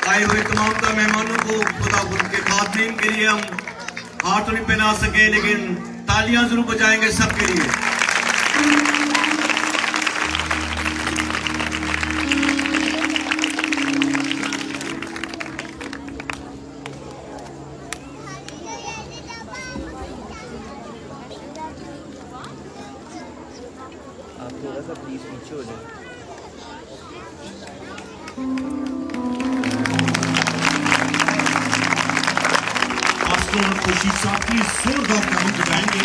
आए हुए तमाम मेहमानों को खुदा के खातमीन के लिए हम हाथ तो नहीं पहना सके, लेकिन तालियां जरूर बजाएंगे सबके लिए। आप थोड़ा सा प्लीज पीछे हो जाए। खुशी साहब की जोरदार ताली बजाएंगे।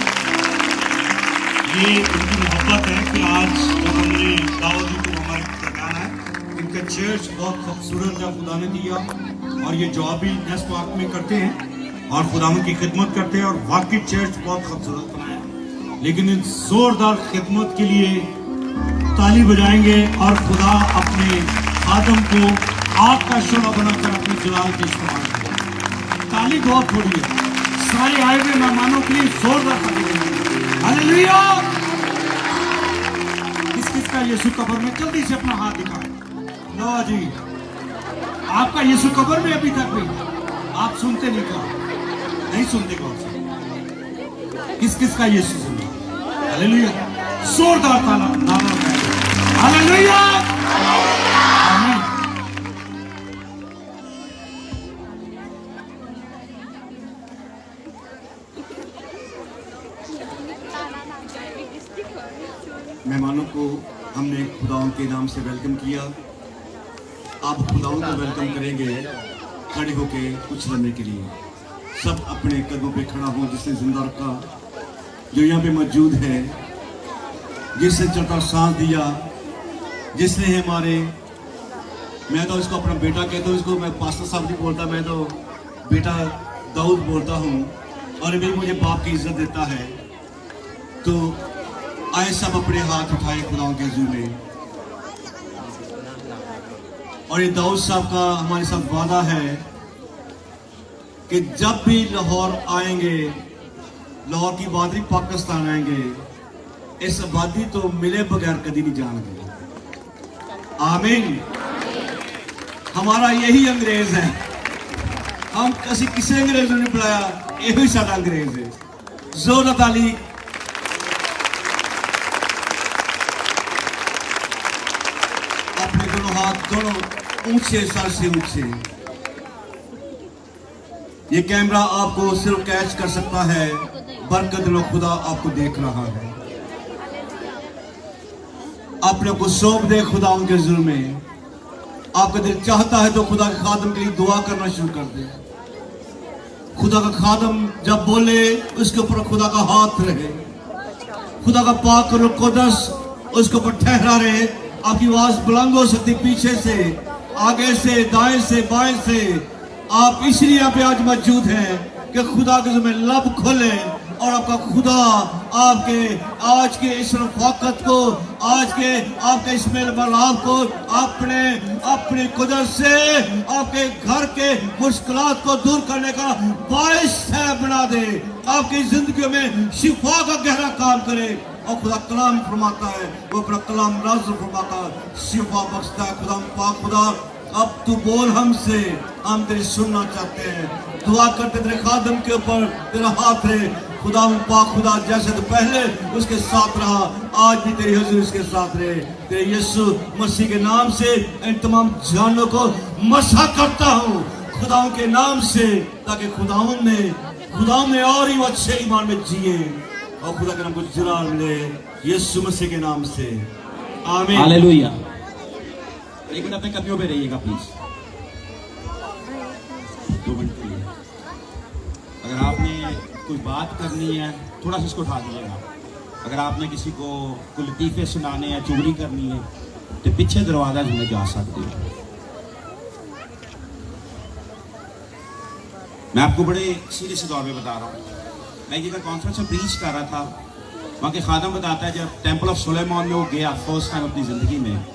ये उनकी मोहब्बत है कि आज जब हमने दाऊद को हमारे दरमियान है। इनका चर्च बहुत खूबसूरत है, खुदा ने दिया, और ये जॉब भी नेस्ट पार्क में करते हैं और खुदावन की खिदमत करते हैं, और वाकई चर्च बहुत खूबसूरत बनाया है। लेकिन इन जोरदार खिदमत के लिए ताली बजाएंगे और खुदा अपने आदम को आग का शोला बनाकर अपने जलाल के इस्तेमाल करें। ताली बहुत थोड़ी है, सारे आए हुए मेहमानों के लिए जोरदार ताली बजाएंगे। हालेलुया। किस किस का यीशु कब्र में, जल्दी से अपना हाथ दिखाएं। लो जी, आपका यीशु कब्र में अभी तक भी आप सुनते नहीं, कहा नहीं सुनते कौन सा, किस किस का यीशु सुनते? हालेलुया। जोरदार ताला नारा लगाएं। हालेलुया। आमीन। मेहमानों को हमने खुदाओं के नाम से वेलकम किया। आप खुदाओं को वेलकम करेंगे खड़े होके कुछ लम्हे के लिए। सब अपने कदमों पे खड़ा हो, जिसने जिंदा रखा, जो यहाँ पे मौजूद है, जिसने चलता सांस दिया, जिसने हमारे, मैं तो इसको अपना बेटा कहता हूँ, इसको मैं पास्टर साहब नहीं बोलता, मैं तो बेटा दाऊद बोलता हूँ, और भी मुझे बाप की इज्जत देता है। तो आए सब अपने हाथ उठाए खुदाओं के हज़ूर में। और ये दाऊद साहब का हमारे साथ वादा है कि जब भी लाहौर आएंगे, लाहौर की बादरी पाकिस्तान आएंगे, इस आबादी तो मिले बगैर कभी नहीं जाएंगे। आमीन। हमारा यही अंग्रेज है, हम किसी अंग्रेज ने बुलाया, यही साडा अंग्रेज है। जोरदार ताली। अपने दोनों हाथ दोनों ऊंचे, सर से ऊंचे। ये कैमरा आपको सिर्फ कैच कर सकता है, बरकत लो, खुदा आपको देख रहा है। अपने को सौंप दे खुदा उनके जुल्म में। आपका दिल चाहता है तो खुदा के खादम के लिए दुआ करना शुरू कर दे। खुदा का खादम जब बोले, उसके ऊपर खुदा का हाथ रहे, खुदा का पाक रुख कुदस उसके ऊपर ठहरा रहे। आपकी आवाज बुलंद हो सकती, पीछे से, आगे से, दाएं से, बाएं से। आप इसलिए यहाँ पे आज मौजूद हैं कि खुदा के ज़िम्मे लब खोले और आपका खुदा आपके आज के इस रफ़ाकत को, आज के आपके इस मेल मिलाप को अपने कुदरत से आपके घर के मुश्किलात को दूर करने का बाइस बना दे। आपकी जिंदगी में शिफा का गहरा काम करे। और खुदा कलाम फरमाता है, वो अपना कलाम नाज़िल फरमाता है, शिफा बख्शता है। खुदा पाक खुदा, अब तू बोल हमसे, हम तेरी सुनना चाहते हैं। दुआ करते तेरे खादम के ऊपर तेरा हाथ रहे। खुदा पाक खुदा, जैसे तो पहले उसके साथ रहा, आज भी तेरी हुजूर उसके साथ रहे। तेरे यीशु मसीह के नाम से इन तमाम जानों को मसा करता हूँ खुदाओं के नाम से, ताकि खुदाओं में और ही अच्छे ईमान में जिए और खुदा के नाम को जलाल मिले, यीशु मसीह के नाम से। आमीन। हालेलुया। एक मिनट अपने कदमों पे रहिएगा प्लीज, 2 मिनट के लिए। अगर आपने कोई बात करनी है, थोड़ा सा इसको उठा दीजिएगा। अगर आपने किसी को कोई लतीफ़े सुनाने हैं, चुगली करनी है, तो पीछे दरवाजा में जा सकते हो। मैं आपको बड़े सीरियस तौर पे बता रहा हूँ। मैं एक जगह कॉन्फ्रेंस में प्रीच कर रहा था, वहाँ के खादम बताता है जब टेम्पल ऑफ सुलेमान में वो गया फर्स्ट टाइम अपनी ज़िंदगी में,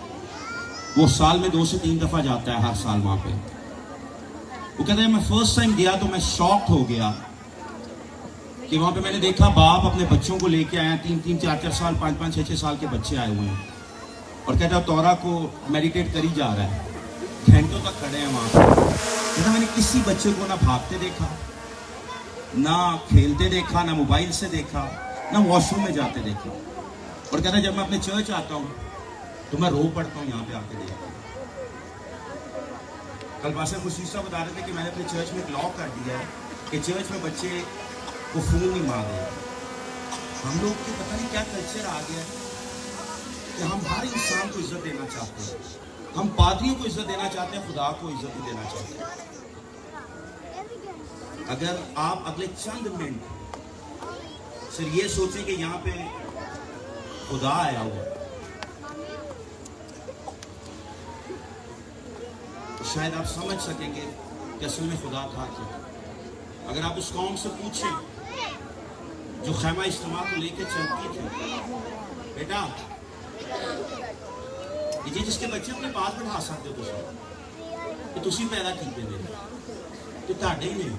वो साल में 2 से 3 दफ़ा जाता है हर साल वहाँ पे। वो कहते हैं मैं फर्स्ट टाइम गया तो मैं शॉक्ड हो गया कि वहाँ पे मैंने देखा बाप अपने बच्चों को लेके आए हैं, 3-3, 4-4 साल, 5-5, 6-6 साल के बच्चे आए हुए हैं, और कहता है तौरा को मेडिटेट कर ही जा रहा है, घंटों तक खड़े हैं वहां पर। कहता मैंने किसी बच्चे को ना भागते देखा, ना खेलते देखा, ना मोबाइल से देखा, ना वॉशरूम में जाते देखा। और कहता जब मैं अपने चर्च आता हूँ तो मैं रो पड़ता हूँ यहाँ पे आके देखता हूँ। कल पास्टर मुशीसा बता रहे थे कि मैंने अपने चर्च में एक लॉ कर दिया है कि चर्च में बच्चे को फोन नहीं मांगे। हम लोग को पता नहीं क्या कल्चर आ गया है कि हम हर इंसान को इज्जत देना चाहते हैं। हम पादरियों को इज्जत देना चाहते हैं, खुदा को इज्जत नहीं देना चाहते। अगर आप अगले चंद मिनट सिर्फ ये सोचें कि यहाँ पे खुदा आया हुआ, तो शायद आप समझ सकेंगे कि असल में खुदा था क्या। अगर आप उस कौम से पूछें जो खैमा इज्तिमा को लेकर चलती थी, बेटा ये जिसके बच्चे अपने पास बैठा सकते हो कि तुसी पैदा कीते ने तो ਤੁਹਾਡੇ ही नहीं।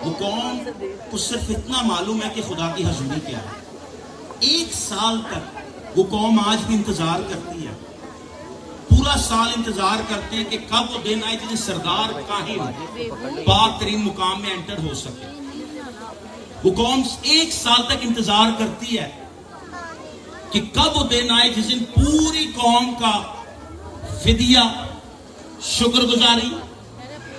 वो कौम को सिर्फ इतना मालूम है कि खुदा की हजूरी क्या है। 1 साल तक वो कौम आज भी इंतजार करती है, पूरा साल इंतजार करते हैं कि कब वो दिन आए जिसे सरदार काहिन पाक तरीन मुकाम में एंटर हो सके। वो कौम 1 साल तक इंतजार करती है कि कब वो दिन आए जिस दिन पूरी कौम का फिदिया, शुक्रगुजारी,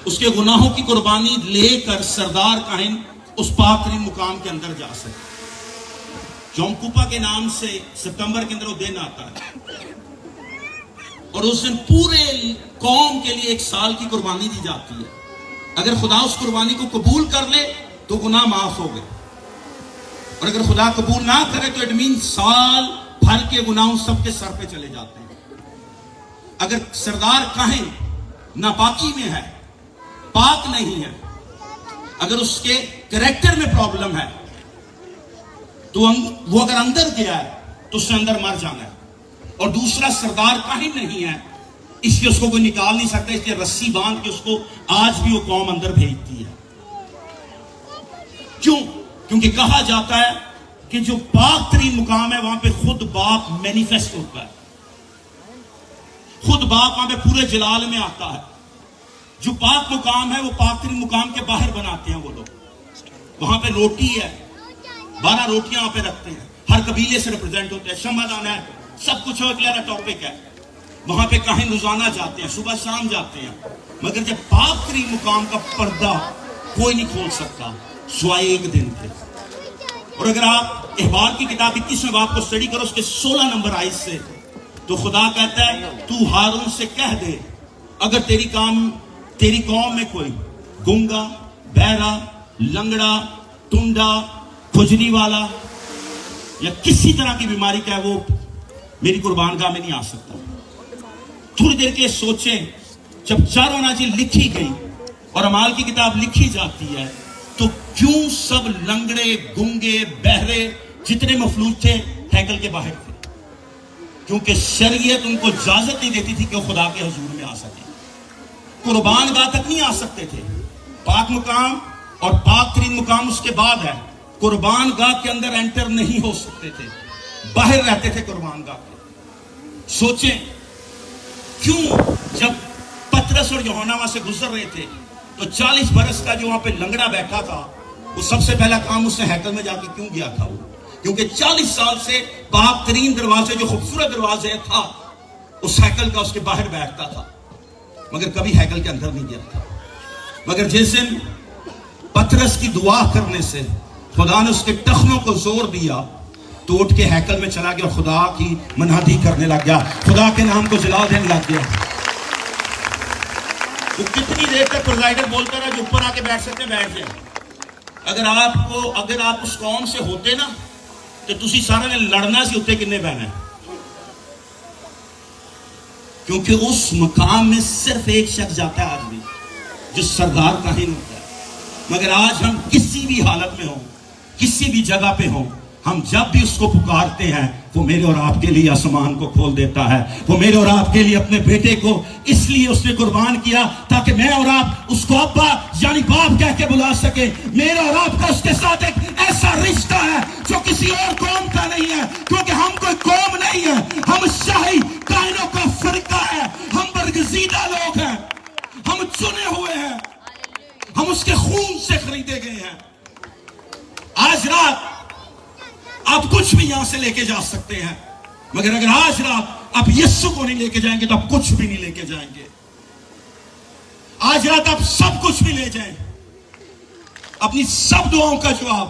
उसके गुनाहों की कुर्बानी लेकर सरदार काहिन उस पाक तरीन मुकाम के अंदर जा सके। यौम कुपा के नाम से सितंबर के अंदर वो दिन आता है और उस दिन पूरे कौम के लिए 1 साल की कुर्बानी दी जाती है। अगर खुदा उस कुर्बानी को कबूल कर ले तो गुनाह माफ हो गए, और अगर खुदा कबूल ना करे तो इट मीन साल भर के गुनाह सबके सर पे चले जाते हैं। अगर सरदार काहिन नापाकी में है, पाक नहीं है, अगर उसके कैरेक्टर में प्रॉब्लम है तो वो अगर अंदर गया है तो उससे अंदर मर जाना है। और दूसरा सरदार काहिन नहीं है, इसलिए उसको कोई निकाल नहीं सकता, इसलिए रस्सी बांध के उसको आज भी वो कौम अंदर भेजती है। क्यों? क्योंकि कहा जाता है कि जो पाक तरीन मुकाम है वहां पे खुद बाप मैनिफेस्ट होता है, खुद बाप वहां पे पूरे जलाल में आता है। जो पाक मुकाम है वो पाक तरीन मुकाम के बाहर बनाते हैं वो लोग। वहां पे रोटी है, 12 रोटियां वहां पे रखते हैं, हर कबीले से रिप्रेजेंट होते हैं, शमादान है, सब कुछ क्लियर टॉपिक है। वहां पे काहिन रोजाना जाते हैं, सुबह शाम जाते हैं, मगर जब पाक तरीन मुकाम का पर्दा कोई नहीं खोल सकता सिवाय एक दिन के। और अगर आप अहबार की किताब 21वें बाब को स्टडी करो उसके 16 नंबर आयत से, तो खुदा कहता है तू हारून से कह दे अगर तेरी कौम में कोई गूंगा, बहरा, लंगड़ा, टुंडा, खुजली वाला या किसी तरह की बीमारी का है, वो मेरी कुर्बानगाह में नहीं आ सकता। थोड़ी देर के सोचें, जब चारों नाज़िल लिखी गई और अमाल की किताब लिखी जाती है तो क्यों सब लंगड़े, गूंगे, बहरे जितने मफलूज थे हैकल के बाहर थे? क्योंकि शरीयत उनको इजाजत नहीं देती थी कि वो खुदा के हुजूर में आ सके, कुर्बानगाह तक नहीं आ सकते थे। पाक मुकाम और पाक तरीन मुकाम उसके बाद है, कुर्बानगाह के अंदर एंटर नहीं हो सकते थे, बाहर रहते थे कुर्बानगाह के। सोचें क्यों जब पतरस और यूहन्ना वहां से गुजर रहे थे तो 40 बरस का जो वहां पे लंगड़ा बैठा था वो सबसे पहला काम उसने हैकल में जाके क्यों गया था? वो क्योंकि 40 साल से पाक तरीन दरवाजे, जो खूबसूरत दरवाजे था, उस हैकल का उसके बाहर बैठता था, मगर कभी हैकल के अंदर नहीं गया था। मगर जिस दिन पतरस की दुआ करने से खुदा ने उसके टखनों को जोर दिया तो उठ के हैकल में चला गया और खुदा की मनादी करने लग गया, खुदा के नाम को जला देने लग गया। तो कितनी देर तक प्रेसिडेंट बोलता रहा जो ऊपर आके बैठ सकते बैठ जाए। अगर आप उस कौम से होते ना तो तुसी सारे ने लड़ना सी उत्ते किन्ने बहना है, क्योंकि उस मकाम में सिर्फ एक शख्स जाता है आज भी, जो सरदार काहिन होता है। मगर आज हम किसी भी हालत में हो, किसी भी जगह पे हो, हम जब भी उसको पुकारते हैं वो मेरे और आपके लिए आसमान को खोल देता है। वो मेरे और आपके लिए अपने बेटे को इसलिए उसने कुर्बान किया ताकि मैं और आप उसको अब्बा यानी बाप कह के बुला सके। मेरा और आपका उसके साथ एक ऐसा रिश्ता है जो किसी और कौम का नहीं है, क्योंकि हम कोई कुछ भी यहां से लेके जा सकते हैं, मगर अगर आज रात आप यीशु को नहीं लेके जाएंगे तो आप कुछ भी नहीं लेके जाएंगे। आज रात आप सब कुछ भी ले जाएं, अपनी सब दुआओं का जवाब,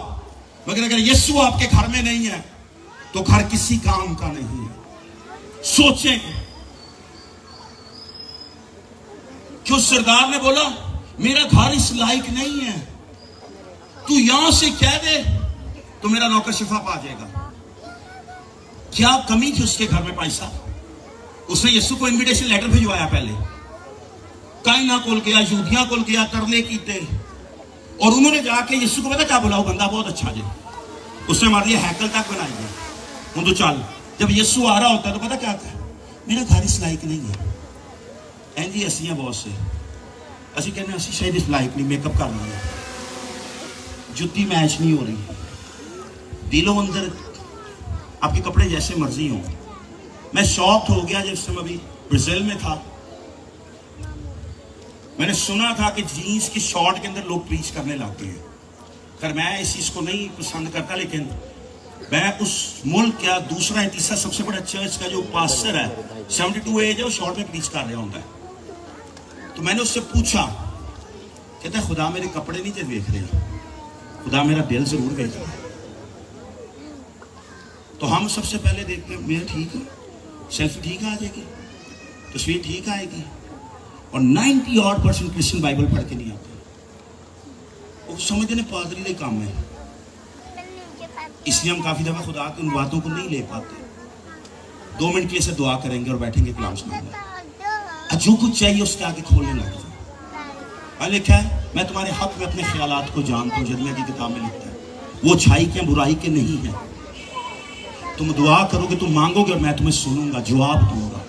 मगर अगर यीशु आपके घर में नहीं है तो घर किसी काम का नहीं है। सोचें क्यों सरदार ने बोला मेरा घर इस लायक नहीं है, तू यहां से कह दे तो मेरा नौकर शिफा पा जाएगा। क्या कमी थी उसके घर में पैसा? उसने यीशु को इनविटेशन लेटर भिजवाया, पहले काइना कोल गया, यूदिया कोल गया, तरले कीते, और उन्होंने जाके यीशु को पता क्या बोला, वो बंदा बहुत अच्छा जी, उसने हमारे लिए हैकल तक बनाई है, हूं तो चल। जब यीशु आ रहा होता तो पता क्या था, मेरा घर इस लायक नहीं है। एंजी असी हैं बहुत से, असी कहने असी शायद इस लायक नहीं, मेकअप कर लेंगे, जुत्ती मैच नहीं हो रही, दिलों अंदर आपके कपड़े जैसे मर्जी हो। मैं शॉक्ड हो गया जब समय अभी ब्राजील में था, मैंने सुना था कि जीन्स की शॉर्ट के अंदर लोग प्रीच करने लगते हैं। खैर मैं इस चीज को नहीं पसंद करता, लेकिन मैं उस मुल्क का दूसरा या तीसरा सबसे बड़ा चर्च का जो पास्टर है 72 एज है, वो शॉर्ट में प्रीच कर रहा होता है। तो मैंने उससे पूछा, कहता है खुदा मेरे कपड़े नहीं देख रहे, खुदा मेरा दिल जरूर देख रहा है। तो हम सबसे पहले देखते हैं मेरा ठीक है, सेल्फी ठीक आ जाएगी, तस्वीर ठीक आएगी, और 90% क्रिश्चियन बाइबल पढ़ के नहीं आते, वो समझते हैं पादरी का काम है। इसलिए हम काफी दफा खुदा की उन बातों को नहीं ले पाते। 2 मिनट के लिए दुआ करेंगे और बैठेंगे कलाम सुनेंगे, जो कुछ चाहिए उसके आगे खोलने लग जाए। लिखा है मैं तुम्हारे हक में अपने ख्यालात को जानता हूँ, यिर्मयाह की किताब में लिखता है, वो अच्छाई के बुराई के नहीं है। तुम दुआ करोगे, तुम मांगोगे और मैं तुम्हें सुनूंगा, जवाब दूंगा।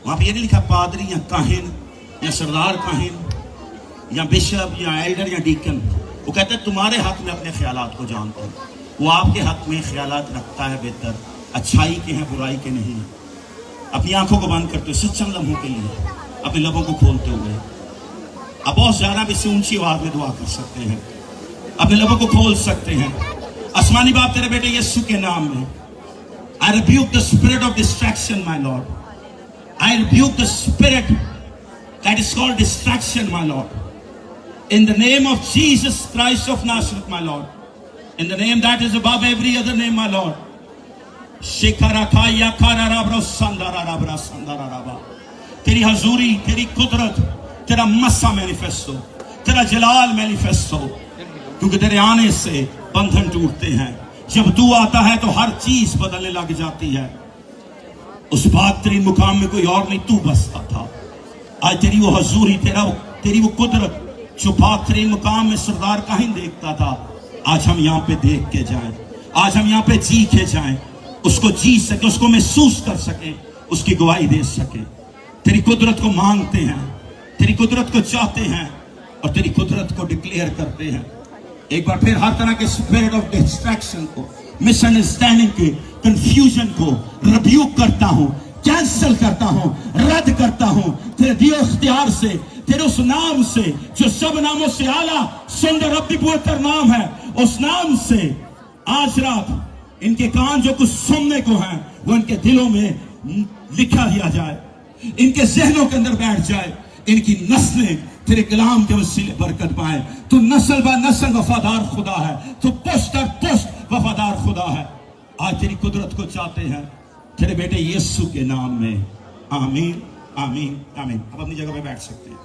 वहां पे ये नहीं लिखा पादरी या काहिन या सरदार काहिन या बिशप या एल्डर या डीकन, वो कहता है तुम्हारे हक में अपने ख्यालात को जानता हूँ। वो आपके हक में ख्यालात रखता है बेहतर, अच्छाई के हैं बुराई के नहीं। अपनी आंखों को बंद करते हुए सच्चम लम्हों के लिए अपने लबों को खोलते हुए आप बहुत ज्यादा भी से ऊंची आवाज में दुआ कर सकते हैं, अपने लबों को खोल सकते हैं। आसमानी बाप तेरे बेटे यीशु के नाम में I rebuke the spirit of distraction, my Lord. I rebuke the spirit that is called distraction, my Lord. In the name of Jesus Christ of Nazareth, my Lord. In the name that is above every other name, my Lord. तेरी हजूरी, तेरी कुदरत, तेरा मस्सा manifest हो, तेरा जलाल manifest हो, क्योंकि तेरे आने से बंधन टूटते हैं। जब तू आता है तो हर चीज बदलने लग जाती है। उस बातरीन मुकाम में कोई और नहीं, तू बसता था। आज तेरी वो हजूरी, तेरी वो कुदरत जो बातरीन मुकाम में सरदार काहिन देखता था, आज हम यहाँ पे देख के जाएं, आज हम यहाँ पे जी के जाएं, उसको जी सके, उसको महसूस कर सके, उसकी गवाही दे सके। तेरी कुदरत को मांगते हैं, तेरी कुदरत को चाहते हैं और तेरी कुदरत को डिक्लेयर करते हैं। एक बार फिर हर तरह के स्पिरिट ऑफ डिस्ट्रैक्शन को, मिसअंडरस्टैंडिंग के, कंफ्यूजन को रिब्यूक करता हूं, कैंसिल करता हूं, रद्द करता हूं तेरे दिए इख्तियार से, तेरे उस नाम से जो सब नामों से आला सुंदर अति पवित्र नाम है। उस नाम से आज रात इनके कान जो कुछ सुनने को हैं वो इनके दिलों में लिखा दिया जाए, इनके जहनों के अंदर बैठ जाए, इनकी नस्लें तेरे कलाम के वसीले बरकत पाए। तू नस्ल ब नस्ल वफादार खुदा है, तू पुश्त दर पुश्त वफादार खुदा है। आज तेरी कुदरत को चाहते हैं तेरे बेटे यीशु के नाम में, आमीन आमीन आमीन। अब अपनी जगह पे बैठ सकते हैं।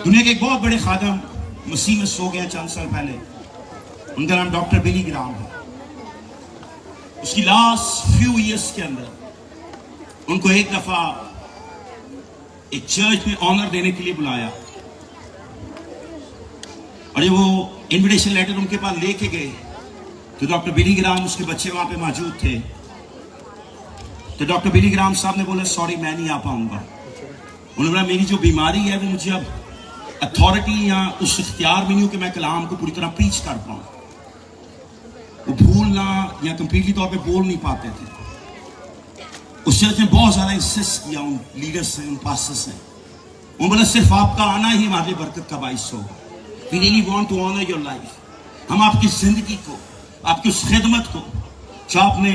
दुनिया के एक बहुत बड़े खादम मसीह में सो गया चंद साल पहले, उनका नाम डॉक्टर बिली ग्राम है। उसकी लास्ट फ्यू इयर्स के अंदर उनको एक दफा एक चर्च में ऑनर देने के लिए बुलाया, और जब वो इनविटेशन लेटर उनके पास लेके गए तो डॉक्टर बिली ग्राम, उसके बच्चे वहां पे मौजूद थे। तो डॉक्टर बिली ग्राम साहब ने बोला सॉरी मैं नहीं आ पाऊंगा। उन्होंने बोला मेरी जो बीमारी है वो मुझे अब अथॉरिटी या उस इख्तियार में नहीं हो कि मैं कलाम को पूरी तरह प्रीच कर पाऊं। वो भूलना या कंप्लीटली तौर पे बोल नहीं पाते थे। उस चर्च ने बहुत ज्यादा इंसिस्ट किया उन लीडर्स से, उन पास्टर्स से वो बोला सिर्फ आपका आना ही हमारे बरकत का बाइस होगा। We really want to honour your life. हम आपकी जिंदगी को, आपकी उस खिदमत को जो आपने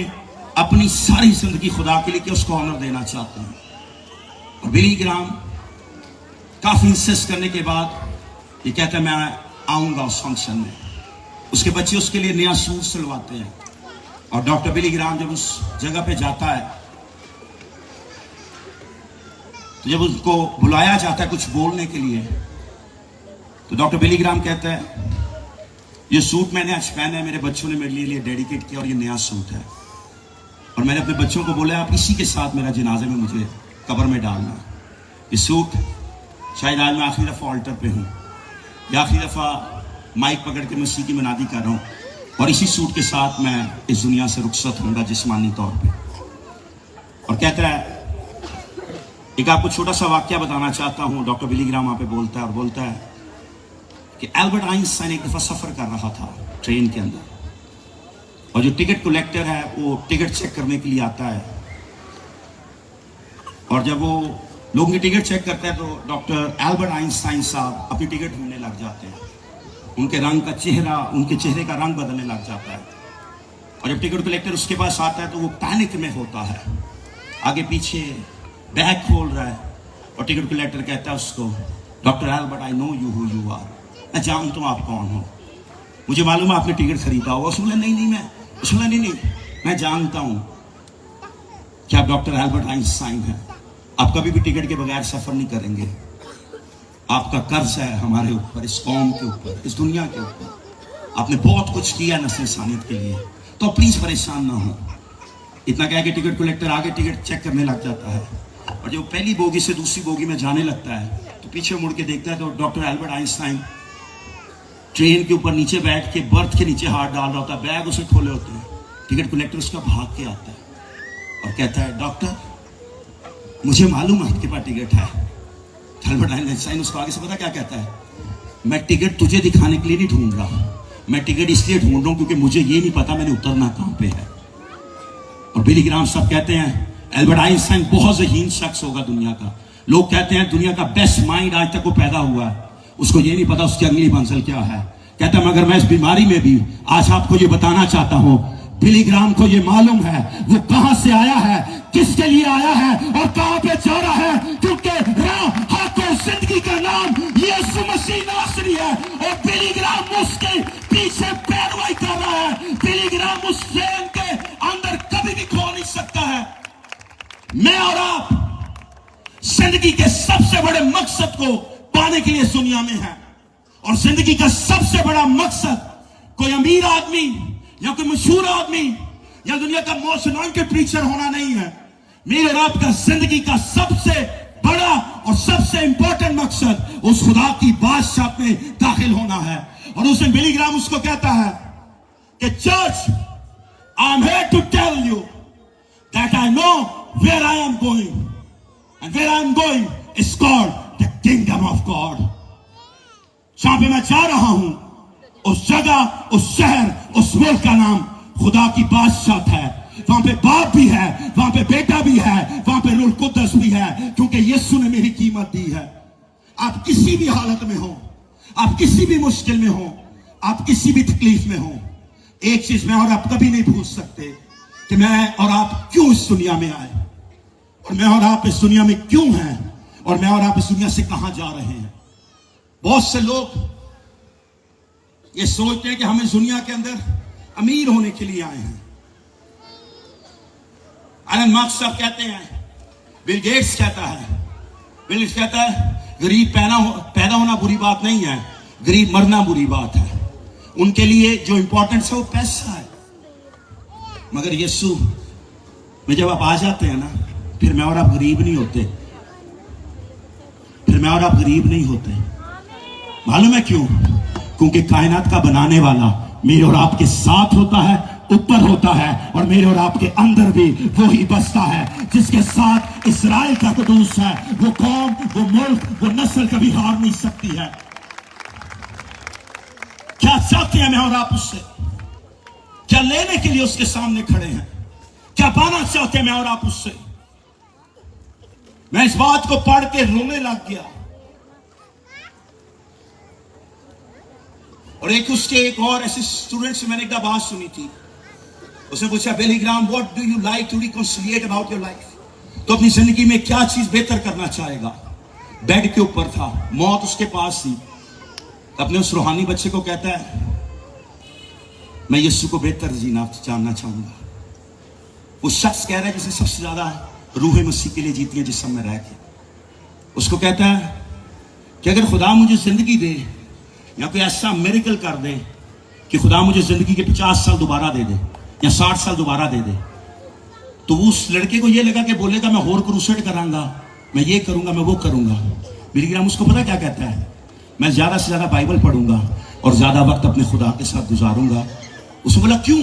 अपनी सारी जिंदगी खुदा के लिए की, उसको ऑनर देना चाहते हैं। और बिली ग्राम काफी इंसिस्ट करने के बाद ये कहता है मैं आऊंगा उस फंक्शन में। उसके बच्चे उसके लिए नया सूट सिलवाते हैं। और डॉक्टर बिली ग्राम जब उस जगह पे जाता है तो जब उसको बुलाया जाता है कुछ बोलने के लिए, तो डॉक्टर बिली ग्राम कहता है ये सूट मैंने आज पहना है, मेरे बच्चों ने मेरे लिए डेडिकेट किया और ये नया सूट है। और मैंने अपने बच्चों को बोला आप इसी के साथ मेरा जनाजे में मुझे कब्र में डालना। ये सूट शायद आज मैं आखिरी दफ़ा ऑल्टर पे हूँ या आखिरी दफ़ा माइक पकड़ के मसीह की मनादी कर रहा हूँ, और इसी सूट के साथ मैं इस दुनिया से रुखसत होऊंगा जिस्मानी तौर पे। और कहता है, एक आपको छोटा सा वाक्य बताना चाहता हूँ। डॉक्टर बिली ग्राम वहाँ पे बोलता है और बोलता है कि एल्बर्ट आइंस्टाइन एक दफ़ा सफ़र कर रहा था ट्रेन के अंदर, और जो टिकट कलेक्टर है वो टिकट चेक करने के लिए आता है। और जब वो लोगों की टिकट चेक करता है तो डॉक्टर एल्बर्ट आइंस्टाइन साहब अपनी टिकट ढूंढने लग जाते हैं। उनके चेहरे का रंग बदलने लग जाता है। और जब टिकट कलेक्टर उसके पास आता है तो वो पैनिक में होता है, आगे पीछे बैग खोल रहा है। और टिकट कलेक्टर कहता है उसको, doctor Albert I know you who you are, मैं जानता हूँ आप कौन हो, मुझे मालूम है आपने टिकट खरीदा होगा। उसने नहीं मैं जानता हूँ कि आप डॉक्टर एल्बर्ट आइंस्टाइन हैं, आप कभी भी टिकट के बगैर सफर नहीं करेंगे। आपका कर्ज है हमारे ऊपर, इस कौम के ऊपर, इस दुनिया के ऊपर। आपने बहुत कुछ किया नस्ल इंसानियत के लिए, तो प्लीज परेशान ना हो। इतना कह के टिकट कलेक्टर आगे टिकट चेक करने लग जाता है। और जब पहली बोगी से दूसरी बोगी में जाने लगता है तो पीछे मुड़ के देखता है तो डॉक्टर एल्बर्ट आइंस्टाइन ट्रेन के ऊपर नीचे बैठ के बर्थ के नीचे हाथ डाल रहा होता है, बैग उसे खोले होते हैं। टिकट कलेक्टर उसका भाग के आता है और कहता है, डॉक्टर मुझे मालूम है आपके पास टिकट है। एल्बर्ट आइंस्टाइन उसको आगे से पता क्या कहता है, मैं टिकट तुझे दिखाने के लिए नहीं ढूंढ रहा, मैं टिकट इसलिए ढूंढ रहा हूं क्योंकि मुझे ये नहीं पता मैंने उतरना कहां पे है। और बिली ग्राम साहब कहते हैं एल्बर्ट आइंस्टाइन बहुत ज़हीन शख्स होगा दुनिया का। लोग कहते हैं दुनिया का बेस्ट माइंड आज तक वो पैदा हुआ है, उसको ये नहीं पता उसकी अगली मंजिल क्या है। कहता है मगर मैं इस बीमारी में भी आज आपको ये बताना चाहता हूं, बिली ग्राम को ये मालूम है वो कहां से आया है, किसके लिए आया है और कहां पे जा रहा है, क्योंकि राह हक और जिंदगी का नाम यीशु मसीह नासरी है। और बिली ग्राम उसके पीछे पैरवाई कर रहा है। बिली ग्राम उस ट्रेन के अंदर कभी भी खो नहीं सकता है। मैं और आप जिंदगी के सबसे बड़े मकसद को पाने के लिए इस दुनिया में है। और जिंदगी का सबसे बड़ा मकसद कोई अमीर आदमी या कोई मशहूर आदमी या दुनिया का मोस्ट अनॉइंटेड प्रीचर होना नहीं है। मेरे और आपका जिंदगी का सबसे बड़ा और सबसे इंपॉर्टेंट मकसद उस खुदा की बादशाह में दाखिल होना है। और उस दिन बिली ग्राम उसको कहता है कि church, I am here to tell you that I know where I am going, and where I am going is called the kingdom of God. जहां पे मैं जा रहा हूं उस जगह, उस शहर, उस मुल्क का नाम खुदा की बादशाह है। वहां पे बाप भी है, वहां पे बेटा भी है, वहां पे रूह कुद्दस भी है, क्योंकि यीशु ने मेरी कीमत दी है। आप किसी भी हालत में हो, आप किसी भी मुश्किल में हो, आप किसी भी तकलीफ में हो, एक चीज मैं और आप कभी नहीं भूल सकते कि मैं और आप क्यों इस दुनिया में आए, और मैं और आप इस दुनिया में क्यों हैं, और मैं और आप इस दुनिया से कहां जा रहे हैं। बहुत से लोग ये सोचते हैं कि हम इस दुनिया के अंदर अमीर होने के लिए आए हैं। एलन मार्क्स साहब कहते हैं, बिल गेट्स कहता है गरीब पैदा होना बुरी बात नहीं है, गरीब मरना बुरी बात है। उनके लिए जो इंपॉर्टेंट है वो पैसा है। मगर यीशु में जब आप आ जाते हैं ना, फिर मैं और आप गरीब नहीं होते, फिर मैं और आप गरीब नहीं होते। मालूम है क्यों? क्योंकि कायनात का बनाने वाला मेरे और आपके साथ होता है, ऊपर होता है, और मेरे और आपके अंदर भी वो ही बसता है जिसके साथ इस्राएल का कुदूस है। वो कौम, वो मुल्क, वो नस्ल कभी हार नहीं सकती है। क्या चाहते हैं मैं और आप उससे? क्या लेने के लिए उसके सामने खड़े हैं? क्या पाना चाहते हैं मैं और आप उससे? मैं इस बात को पढ़ के रोने लग गया और एक उसके एक और ऐसे स्टूडेंट से मैंने एक बात सुनी थी, उसने पूछा Billy Graham what do you like to reconciliate about your life, तो अपनी जिंदगी में क्या चीज बेहतर करना चाहेगा। बेड के ऊपर था, मौत उसके पास थी, अपने उस रूहानी बच्चे को कहता है मैं यीशु को बेहतर जीना जानना चाहूंगा। वो शख्स कह रहा है जिसने सबसे ज्यादा रूह मसीह के लिए जीती है जिस्म में रह के, उसको कहता है कि अगर खुदा मुझे जिंदगी दे या कोई ऐसा मिरेकल कर दे कि खुदा मुझे जिंदगी के 50 साल दोबारा दे दे या 60 साल दोबारा दे दे, तो उस लड़के को ये लगा कि बोलेगा मैं होर क्रूसेड करांगा, मैं ये करूंगा, मैं वो करूंगा। बिली ग्राम उसको पता क्या कहता है, मैं ज्यादा से ज्यादा बाइबल पढ़ूंगा और ज्यादा वक्त अपने खुदा के साथ गुजारूंगा। उसने बोला क्यों?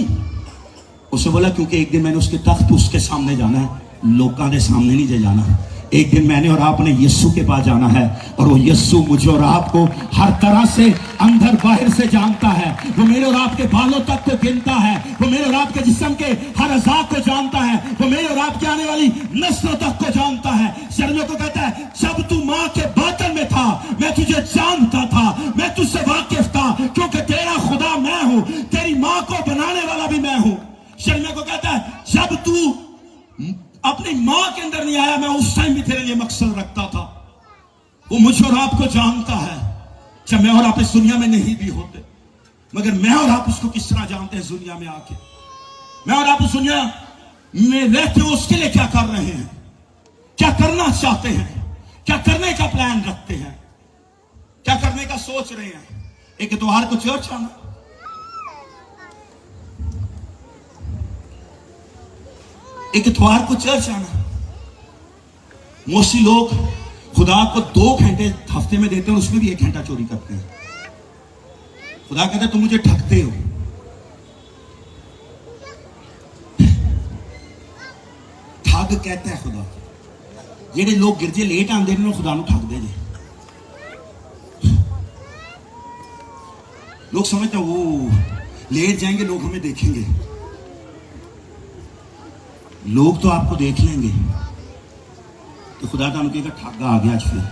उसने बोला क्योंकि एक दिन मैंने उसके तख्त उसके सामने जाना है, लोगों के सामने नहीं जाना। एक दिन मैंने और आपने यीशु के पास जाना है और वो यीशु मुझे और आपको हर तरह से अंदर बाहर से जानता है। वो मेरे और आपके बालों तक को गिनता है, वो मेरे और आपके जिस्म के हर अज़ा को जानता है, वो मेरे और आपके आने वाली नस्लों तक को जानता है। शर्मियों को कहता है जब तू माँ के बातन में था मैं तुझे जानता था, मैं तुझसे वाकिफ था, क्योंकि तेरा खुदा मैं हूं, तेरी माँ को बनाने वाला भी मैं हूं। शर्मियों को कहता है जब तू अपनी मां के अंदर नहीं आया मैं उस टाइम भी तेरे लिए मकसद रखता था। वो मुझे और आपको जानता है, जब मैं और आप इस दुनिया में नहीं भी होते, मगर मैं और आप उसको किस तरह जानते हैं दुनिया में आके। मैं और आप उस दुनिया में रहते हो उसके लिए क्या कर रहे हैं, क्या करना चाहते हैं, क्या करने का प्लान रखते हैं, क्या करने का सोच रहे हैं। एक इतवार को चर्च आना, एक इतवार को चर्च आना। मोस्टली लोग खुदा को 2 घंटे हफ्ते में देते हैं, उसमें भी 1 घंटा चोरी करते हैं। खुदा कहता है तुम मुझे ठगते हो। ठग कहता है खुदा, जेडे लोग गिरजे लेट आते हैं खुदा को ठगते हैं। लोग समझते हैं वो लेट जाएंगे लोग हमें देखेंगे। लोग तो आपको देख लेंगे, तो खुदा का उनके ठगा आ गया। आज फिर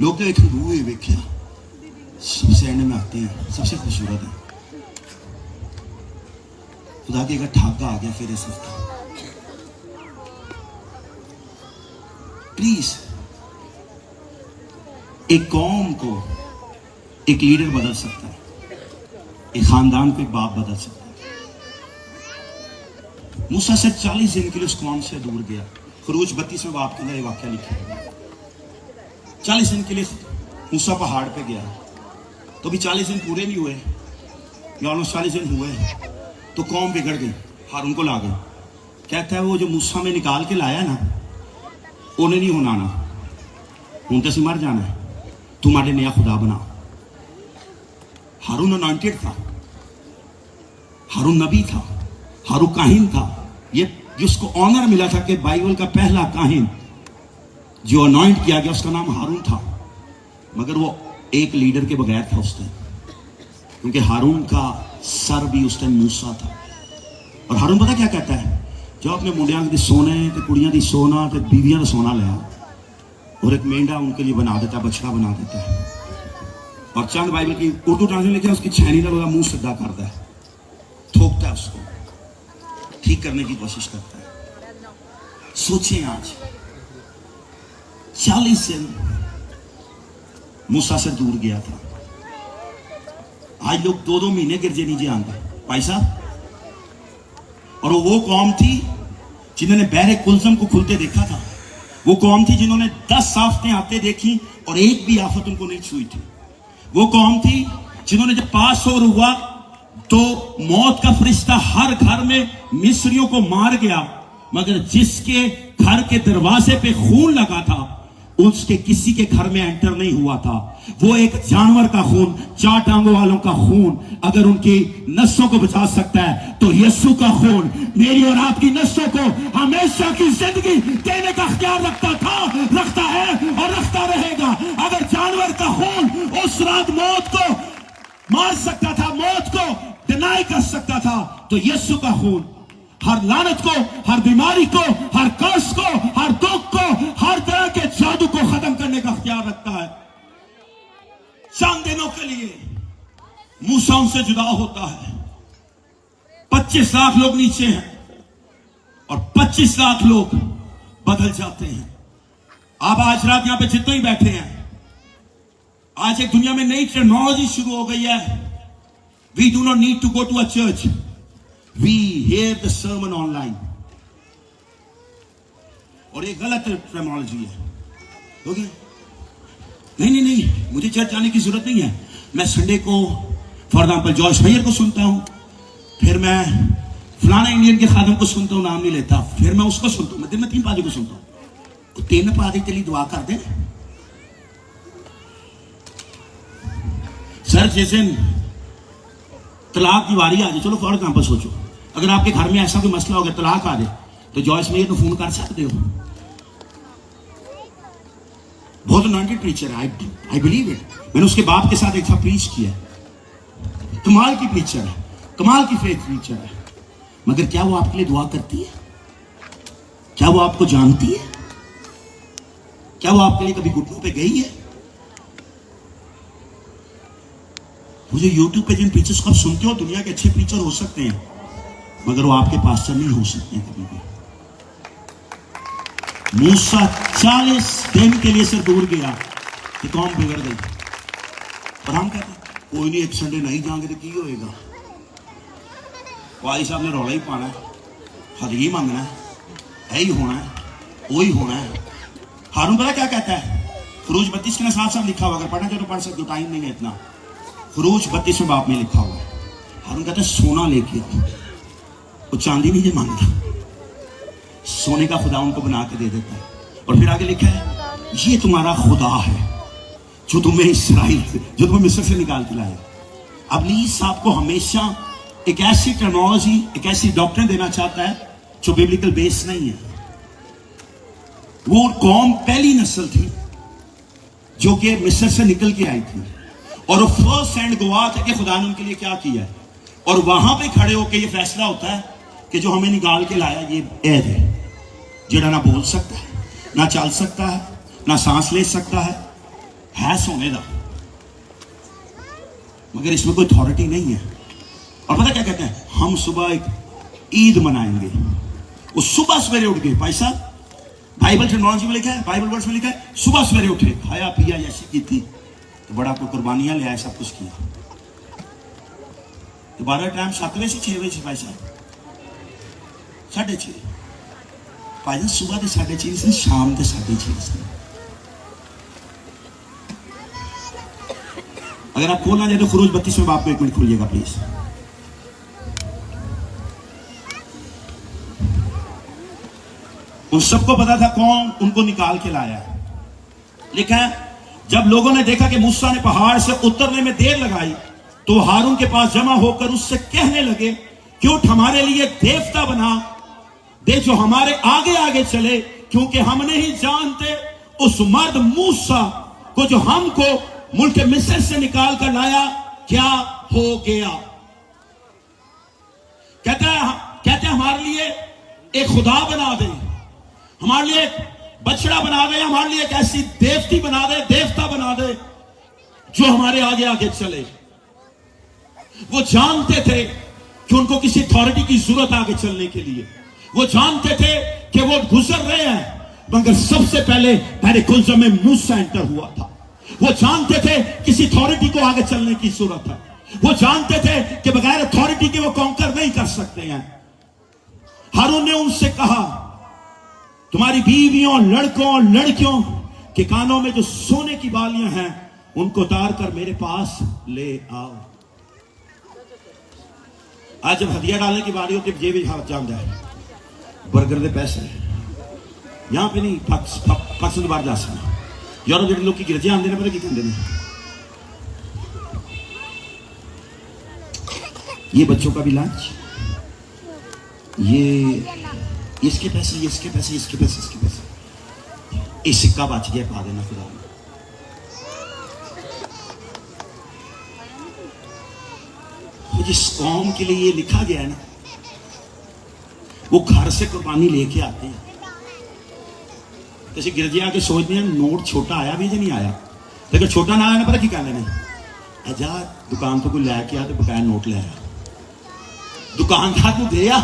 लोग तो एक रूह वेख्या सबसे एंड में आते हैं, सबसे खूबसूरत है। खुदा के ठगा आ गया फिर इस हफ्ते। प्लीज, एक कौम को एक लीडर बदल सकता है, एक खानदान को एक बाप बदल सकता है। मूसा से 40 दिन के लिए उस कौम से दूर गया। खरूज 32वें बाप के अंदर ये वाक्य लिखा है। 40 दिन के लिए मूसा पहाड़ पे गया, तो भी 40 दिन पूरे नहीं हुए, या ऑलमोस्ट 40 दिन हुए, तो कौम बिगड़ गई, हारून को ला गई। कहता है वो जो मूसा में निकाल के लाया ना, उन्हें नहीं होना ना, हूं तो मर जाना है, तुम्हारे नया खुदा बना। हारून अनॉइंटेड था, हारून नबी था, हारून काहिन था। ये जिसको ऑनर मिला था कि बाइबल का पहला काहिन जो अनॉइंट किया गया उसका नाम हारून था, मगर वो एक लीडर के बगैर था उस टाइम, क्योंकि हारून का सर भी उस टाइम मूसा था। और हारून पता क्या कहता है, जो अपने मुंडिया के सोने ते कुड़ियां दी सोना ते बीवियां का सोना लिया और एक मेंढा उनके लिए बना देता, बछड़ा बना देता है, और चंद बाइबल की उर्दू ट्रांसलेशन लिखा है उसकी छेनी का मुंह सीधा करता है, ठोकता है, उसको ठीक करने की कोशिश करता है। सोचिए आज 40 दिन मूसा से दूर गया था, आज लोग 2-2 महीने गिरजे नहीं जानते भाई साहब। और वो कौम थी जिन्होंने बहरे कुलसम को खुलते देखा था, वो कौम थी जिन्होंने 10 आफतें आते देखी और एक भी आफत उनको नहीं छुई थी। वो कौम थी जिन्होंने जब पास ओवर हुआ तो मौत का फरिश्ता हर घर में मिस्रियों को मार गया, मगर जिसके घर के दरवाजे पे खून लगा था उसके किसी के घर में एंटर नहीं हुआ था। वो एक जानवर का खून, 4 टांगों वालों का खून अगर उनकी नस्लों को बचा सकता है, तो यीशु का खून मेरी और आपकी नस्लों को हमेशा की जिंदगी देने का ख्याल रखता था, रखता है और रखता रहेगा। अगर जानवर का खून उस रात मौत को मार सकता था, मौत को डिनाई कर सकता था, तो यीशु का खून हर लानत को, हर बीमारी को, हर कर्ज को, हर दुख को, हर तरह के जादू को खत्म के लिए मूसा उनसे जुदा होता है। 25 लाख लोग नीचे हैं और 25 लाख लोग बदल जाते हैं। आप आज रात यहां पे जितने ही बैठे हैं, आज एक दुनिया में नई टेक्नोलॉजी शुरू हो गई है। We do not need to go to a church, we hear the sermon online. और ये गलत टेक्नोलॉजी है। ओके, नहीं, मुझे चर्च जाने की जरूरत नहीं है। मैं संडे को फॉर एग्जाम्पल जॉर्ज मेयर को सुनता हूं, फिर मैं फलाना इंडियन के खादम को सुनता हूं, नाम नहीं लेता, फिर मैं उसको सुनता हूं। मैं दिन में 3 पादरी को सुनता हूं। तो 3 पादरी के लिए दुआ कर दे सर। जैसे तलाक की वारी आ जाए, चलो फॉर एग्जाम्पल सोचो, अगर आपके घर में ऐसा कोई मसला हो गया, तलाक आ जाए, तो जॉर्ज मेयर को फोन कर सकते हो। बहुत अनॉइंटेड प्रीचर है, आई बिलीव इट। मैंने उसके बाप के साथ एक था प्रीच किया, कमाल की प्रीचर है, कमाल की फेथ प्रीचर है। मगर क्या वो आपके लिए दुआ करती है? क्या वो आपको जानती है? क्या वो आपके लिए कभी घुटनों पे गई है? मुझे यूट्यूब पे जिन प्रीचर्स को आप सुनते हो, दुनिया के अच्छे प्रीचर हो सकते हैं, मगर वो आपके पास्टर नहीं हो सकते हैं कभी भी। मूसा 40 दिन के लिए सिर्फ दूर गया कि कौम बिगड़ गई। और हम कहते हैं कोई नहीं, एक संडे नहीं जाएंगे तो की होएगा। भाई साहब ने रौला ही पाना है, हद ही मांगना है, यही होना है, वही होना है। हारून पता क्या कहता है? फरूज 32 के साथ लिखा हुआ, अगर पढ़ना चाहो तो पढ़ सकते हो, टाइम नहीं है इतना। फरूज 32 में बाप में लिखा हुआ है। हारून कहता है सोना लेके आओ, वो चांदी नहीं मांगता, सोने का खुदा उनको बना के दे देता है। और फिर आगे लिखा है ये तुम्हारा खुदा है जो तुम्हें मिस्र से निकाल के लाया। अब लीस आपको हमेशा एक ऐसी टेक्नोलॉजी, एक ऐसी डॉक्ट्रिन देना चाहता है जो बिब्लिकल बेस नहीं है। वो कौम पहली नस्ल थी जो कि मिस्र से निकल के आई थी, और वो फर्स्ट हैंड गवाह थे कि खुदा ने उनके लिए क्या किया है। और वहां पे खड़े होकर ये फैसला होता है कि जो हमें निकाल के लाया ये ऐद है, जेड़ा ना बोल सकता है, ना चल सकता है, ना सांस ले सकता है सोने का, मगर इसमें कोई अथॉरिटी नहीं है। और पता क्या कहते हैं? हम सुबह एक ईद मनाएंगे। वो सुबह सवेरे उठ गए। भाई साहब, बाइबल टेक्नोलॉजी में लिखा है, बाइबल वर्ड्स में लिखा है, सुबह सवेरे उठे, खाया पिया ऐसी की थी, तो बड़ा कोई कुर्बानियां ले आए, सब कुछ किया। दोबारा टाइम 7 बजे से 6 बजे भाई साहब, 6:30 भाई साहब, सुबह के 6:30 शाम के 6:30। अगर आप खोलना चाहे तो फरूज 32 में बाप को 1 मिनट खोलिएगा प्लीज। उन सबको पता था कौन उनको निकाल के लाया। लिखा है जब लोगों ने देखा कि मूसा ने पहाड़ से उतरने में देर लगाई, तो हारून के पास जमा होकर उससे कहने लगे कि उठ हमारे लिए देवता बना दे जो हमारे आगे आगे चले, क्योंकि हम नहीं जानते उस मर्द मूसा को जो हमको मुल्क मिस्र से निकाल कर लाया क्या हो गया। कहते हमारे लिए एक खुदा बना दे, हमारे लिए एक बछड़ा बना दे, हमारे लिए एक ऐसी देवती बना दे, देवता बना दे जो हमारे आगे आगे चले। वो जानते थे कि उनको किसी अथॉरिटी की जरूरत आगे चलने के लिए। वो जानते थे कि वो गुजर रहे हैं, मगर सबसे पहले गुलजर में मूसा एंटर हुआ था। वो जानते थे किसी अथॉरिटी को आगे चलने की जरूरत है। वो जानते थे कि बगैर अथॉरिटी के वो कॉन्कर नहीं कर सकते हैं। हारून ने उनसे कहा तुम्हारी बीवियों, लड़कों, लड़कियों के कानों में जो सोने की बालियां हैं उनको उतार कर मेरे पास ले आओ। आज जब हदिया डालने की बारी होती है, ये भी हाथ जान जाए बर्गर के पैसे यहां पे नहीं, पाकिस्तान बाहर जा सकते। यार जो लोग की गिरजे आते हैं, पता की कहते हैं, ये बच्चों का भी लंच, ये इसके पैसे, इसके पैसे, इसके पैसे, इसके पैसे, ये सिक्का बच गया, पा देना खुदा। जिस कौम के लिए ये लिखा गया है ना, वो घर से कुर्बानी लेके आते हैं। जैसे गिरजे आके सोचते हैं नोट छोटा आया भी या नहीं आया, लेकिन छोटा ना आया ना, पता की कहते हैं जा दुकान तो कोई लैके आ तो बकाया नोट ले आया, दुकानदार को दे आ।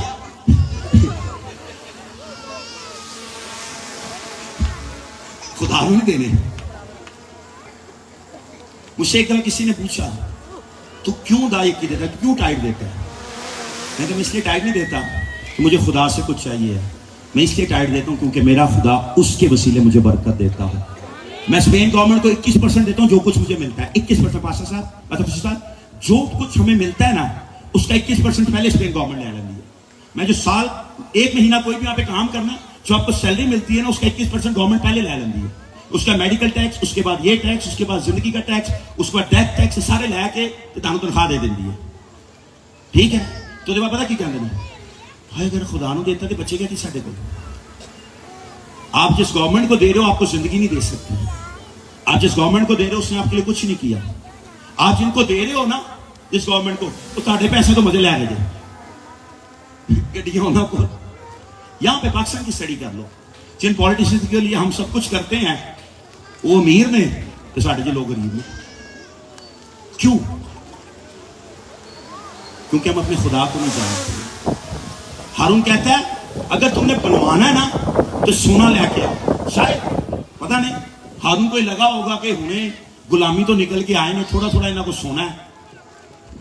खुदा नहीं देने। मुझसे एक बार किसी ने पूछा तू क्यों दाई की देता, तू क्यों टाइट देता है? मैं तो इसलिए टाइट नहीं देता कि मुझे खुदा से कुछ चाहिए है, मैं इसलिए टाइट देता हूं क्योंकि मेरा खुदा उसके वसीले मुझे बरकत देता है। मैं स्पेन गवर्नमेंट को 21% देता हूं जो कुछ मुझे मिलता है। 21% पासा साहब मतलब साहब जो कुछ हमें मिलता है ना उसका 21% पहले स्पेन गवर्नमेंट ले लेती है। मैं जो साल 1 महीना कोई भी यहाँ पे काम करना जो आपको सैलरी मिलती है ना उसका 21% गवर्नमेंट पहले ले लेती है। उसका मेडिकल टैक्स, उसके बाद ये टैक्स, उसके बाद जिंदगी का टैक्स, उसके बाद डेथ टैक्स, सारे लै के तनख्वाह दे देती है। ठीक है, तो जब पता की कहते हैं भाई अगर खुदा ने देता तो बचेगा कि साढ़े को। आप जिस गवर्नमेंट को दे रहे हो आपको जिंदगी नहीं दे सकती। आप जिस गवर्नमेंट को दे रहे हो उसने आपके लिए कुछ नहीं किया। आप जिनको दे रहे हो ना जिस गवर्नमेंट को तो ताड़े पैसे तो मजे ले रहे थे गड्डियां होना को। यहां पे पाकिस्तान की स्टडी कर लो, जिन पॉलिटिशियंस के लिए हम सब कुछ करते हैं वो अमीर ने तो साढ़े जो लोग गरीब ने। क्यों? क्योंकि हम अपने खुदा को नहीं जानते। हारून कहता है अगर तुमने बनवाना है ना तो सोना लेके आओ। शायद पता नहीं हारून को लगा होगा कि उन्हें गुलामी तो निकल के आए ना, थोड़ा थोड़ा इन्हें को सोना है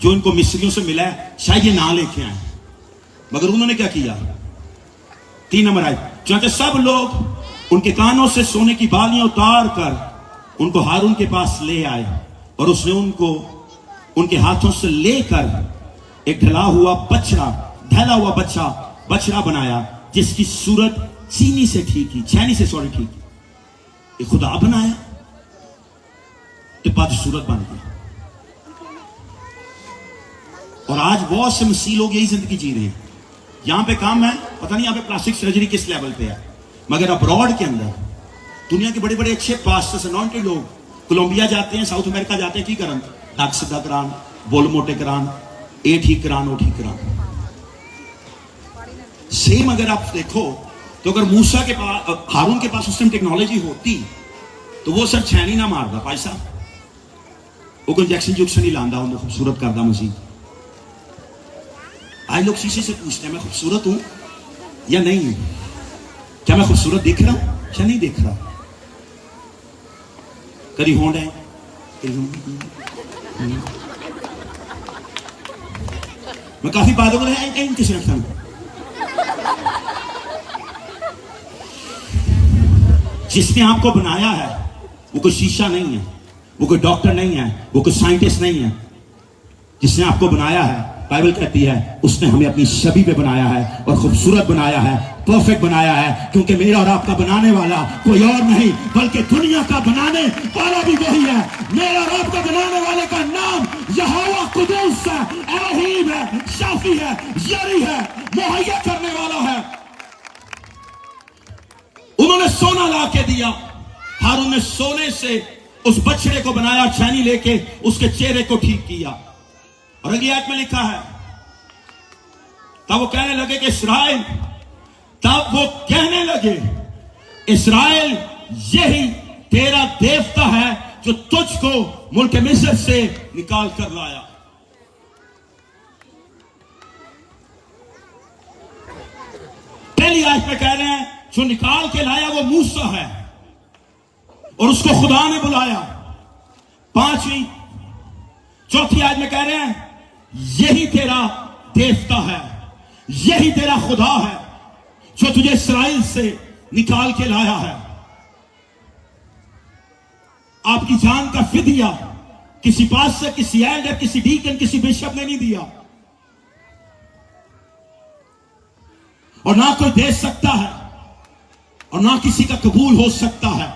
जो इनको मिस्रियों से मिला है शायद ये ना लेके आए, मगर उन्होंने क्या किया? 3 नंबर आए चाहते सब लोग उनके कानों से सोने की बालियां उतार कर उनको हारून के पास ले आए और उसने उनको उनके हाथों से लेकर एक ढला हुआ बछड़ा बनाया जिसकी सूरत छेनी से ठीक की। ये खुदा बनाया तो बदसूरत बन गया। और आज बहुत से मसीह लोग यही जिंदगी जी रहे हैं। यहां पे काम है, पता नहीं यहां पे प्लास्टिक सर्जरी किस लेवल पे है, मगर अब्रॉड के अंदर दुनिया के बड़े बड़े अच्छे पास्टर्स अनॉइंटेड लोग कोलंबिया जाते हैं, साउथ अमेरिका जाते हैं, की करन दाग सीधा करान, बोल मोटे करान, ए ठीक करान, ओ ठीक करान। सेम अगर आप देखो तो अगर मूसा के पास, हारून के पास उस टाइम टेक्नोलॉजी होती तो वो सर छैनी ना मारदा भाई साहब, वो कोई इंजेक्शन जुक्शन नहीं लांदा, उन्हें खूबसूरत करदा मसीह। आज लोग शीशे से पूछते हैं मैं खूबसूरत हूं या नहीं हूं, क्या मैं खूबसूरत दिख रहा हूं या नहीं दिख रहा? कभी होंड है मैं काफी बातों को इनके से रखता हूं। जिसने आपको बनाया है वो कोई शीशा नहीं है, वो कोई डॉक्टर नहीं है, वो कोई साइंटिस्ट नहीं है। जिसने आपको बनाया है, बाइबल कहती है उसने हमें अपनी छवि पे बनाया है और खूबसूरत बनाया है, परफेक्ट बनाया है, क्योंकि मेरा और आपका बनाने वाला कोई और नहीं बल्कि दुनिया का बनाने वाला भी वही है। मेरा और आपका बनाने वाले का नाम यहोवा कुदूस है, एलोहीम है, शाफी है, यरी है, मुहैया करने वाला है। उन्होंने सोना ला के दिया, हारून ने सोने से उस बछड़े को बनाया, छेनी लेके उसके चेहरे को ठीक किया। और अगली आयत में लिखा है तब वो कहने लगे कि इस्राएल यही तेरा देवता है जो तुझको मुल्क मिस्र से निकाल कर लाया। पहली आयत में कह रहे हैं जो निकाल के लाया वो मूसा है और उसको खुदा ने बुलाया। 5वीं चौथी आयत में कह रहे हैं यही तेरा देवता है, यही तेरा खुदा है जो तुझे इस्राएल से निकाल के लाया है। आपकी जान का फिदिया किसी पास्टर, किसी एल्डर, किसी डीकन, किसी बिशप ने नहीं दिया और ना कोई दे सकता है और ना किसी का कबूल हो सकता है।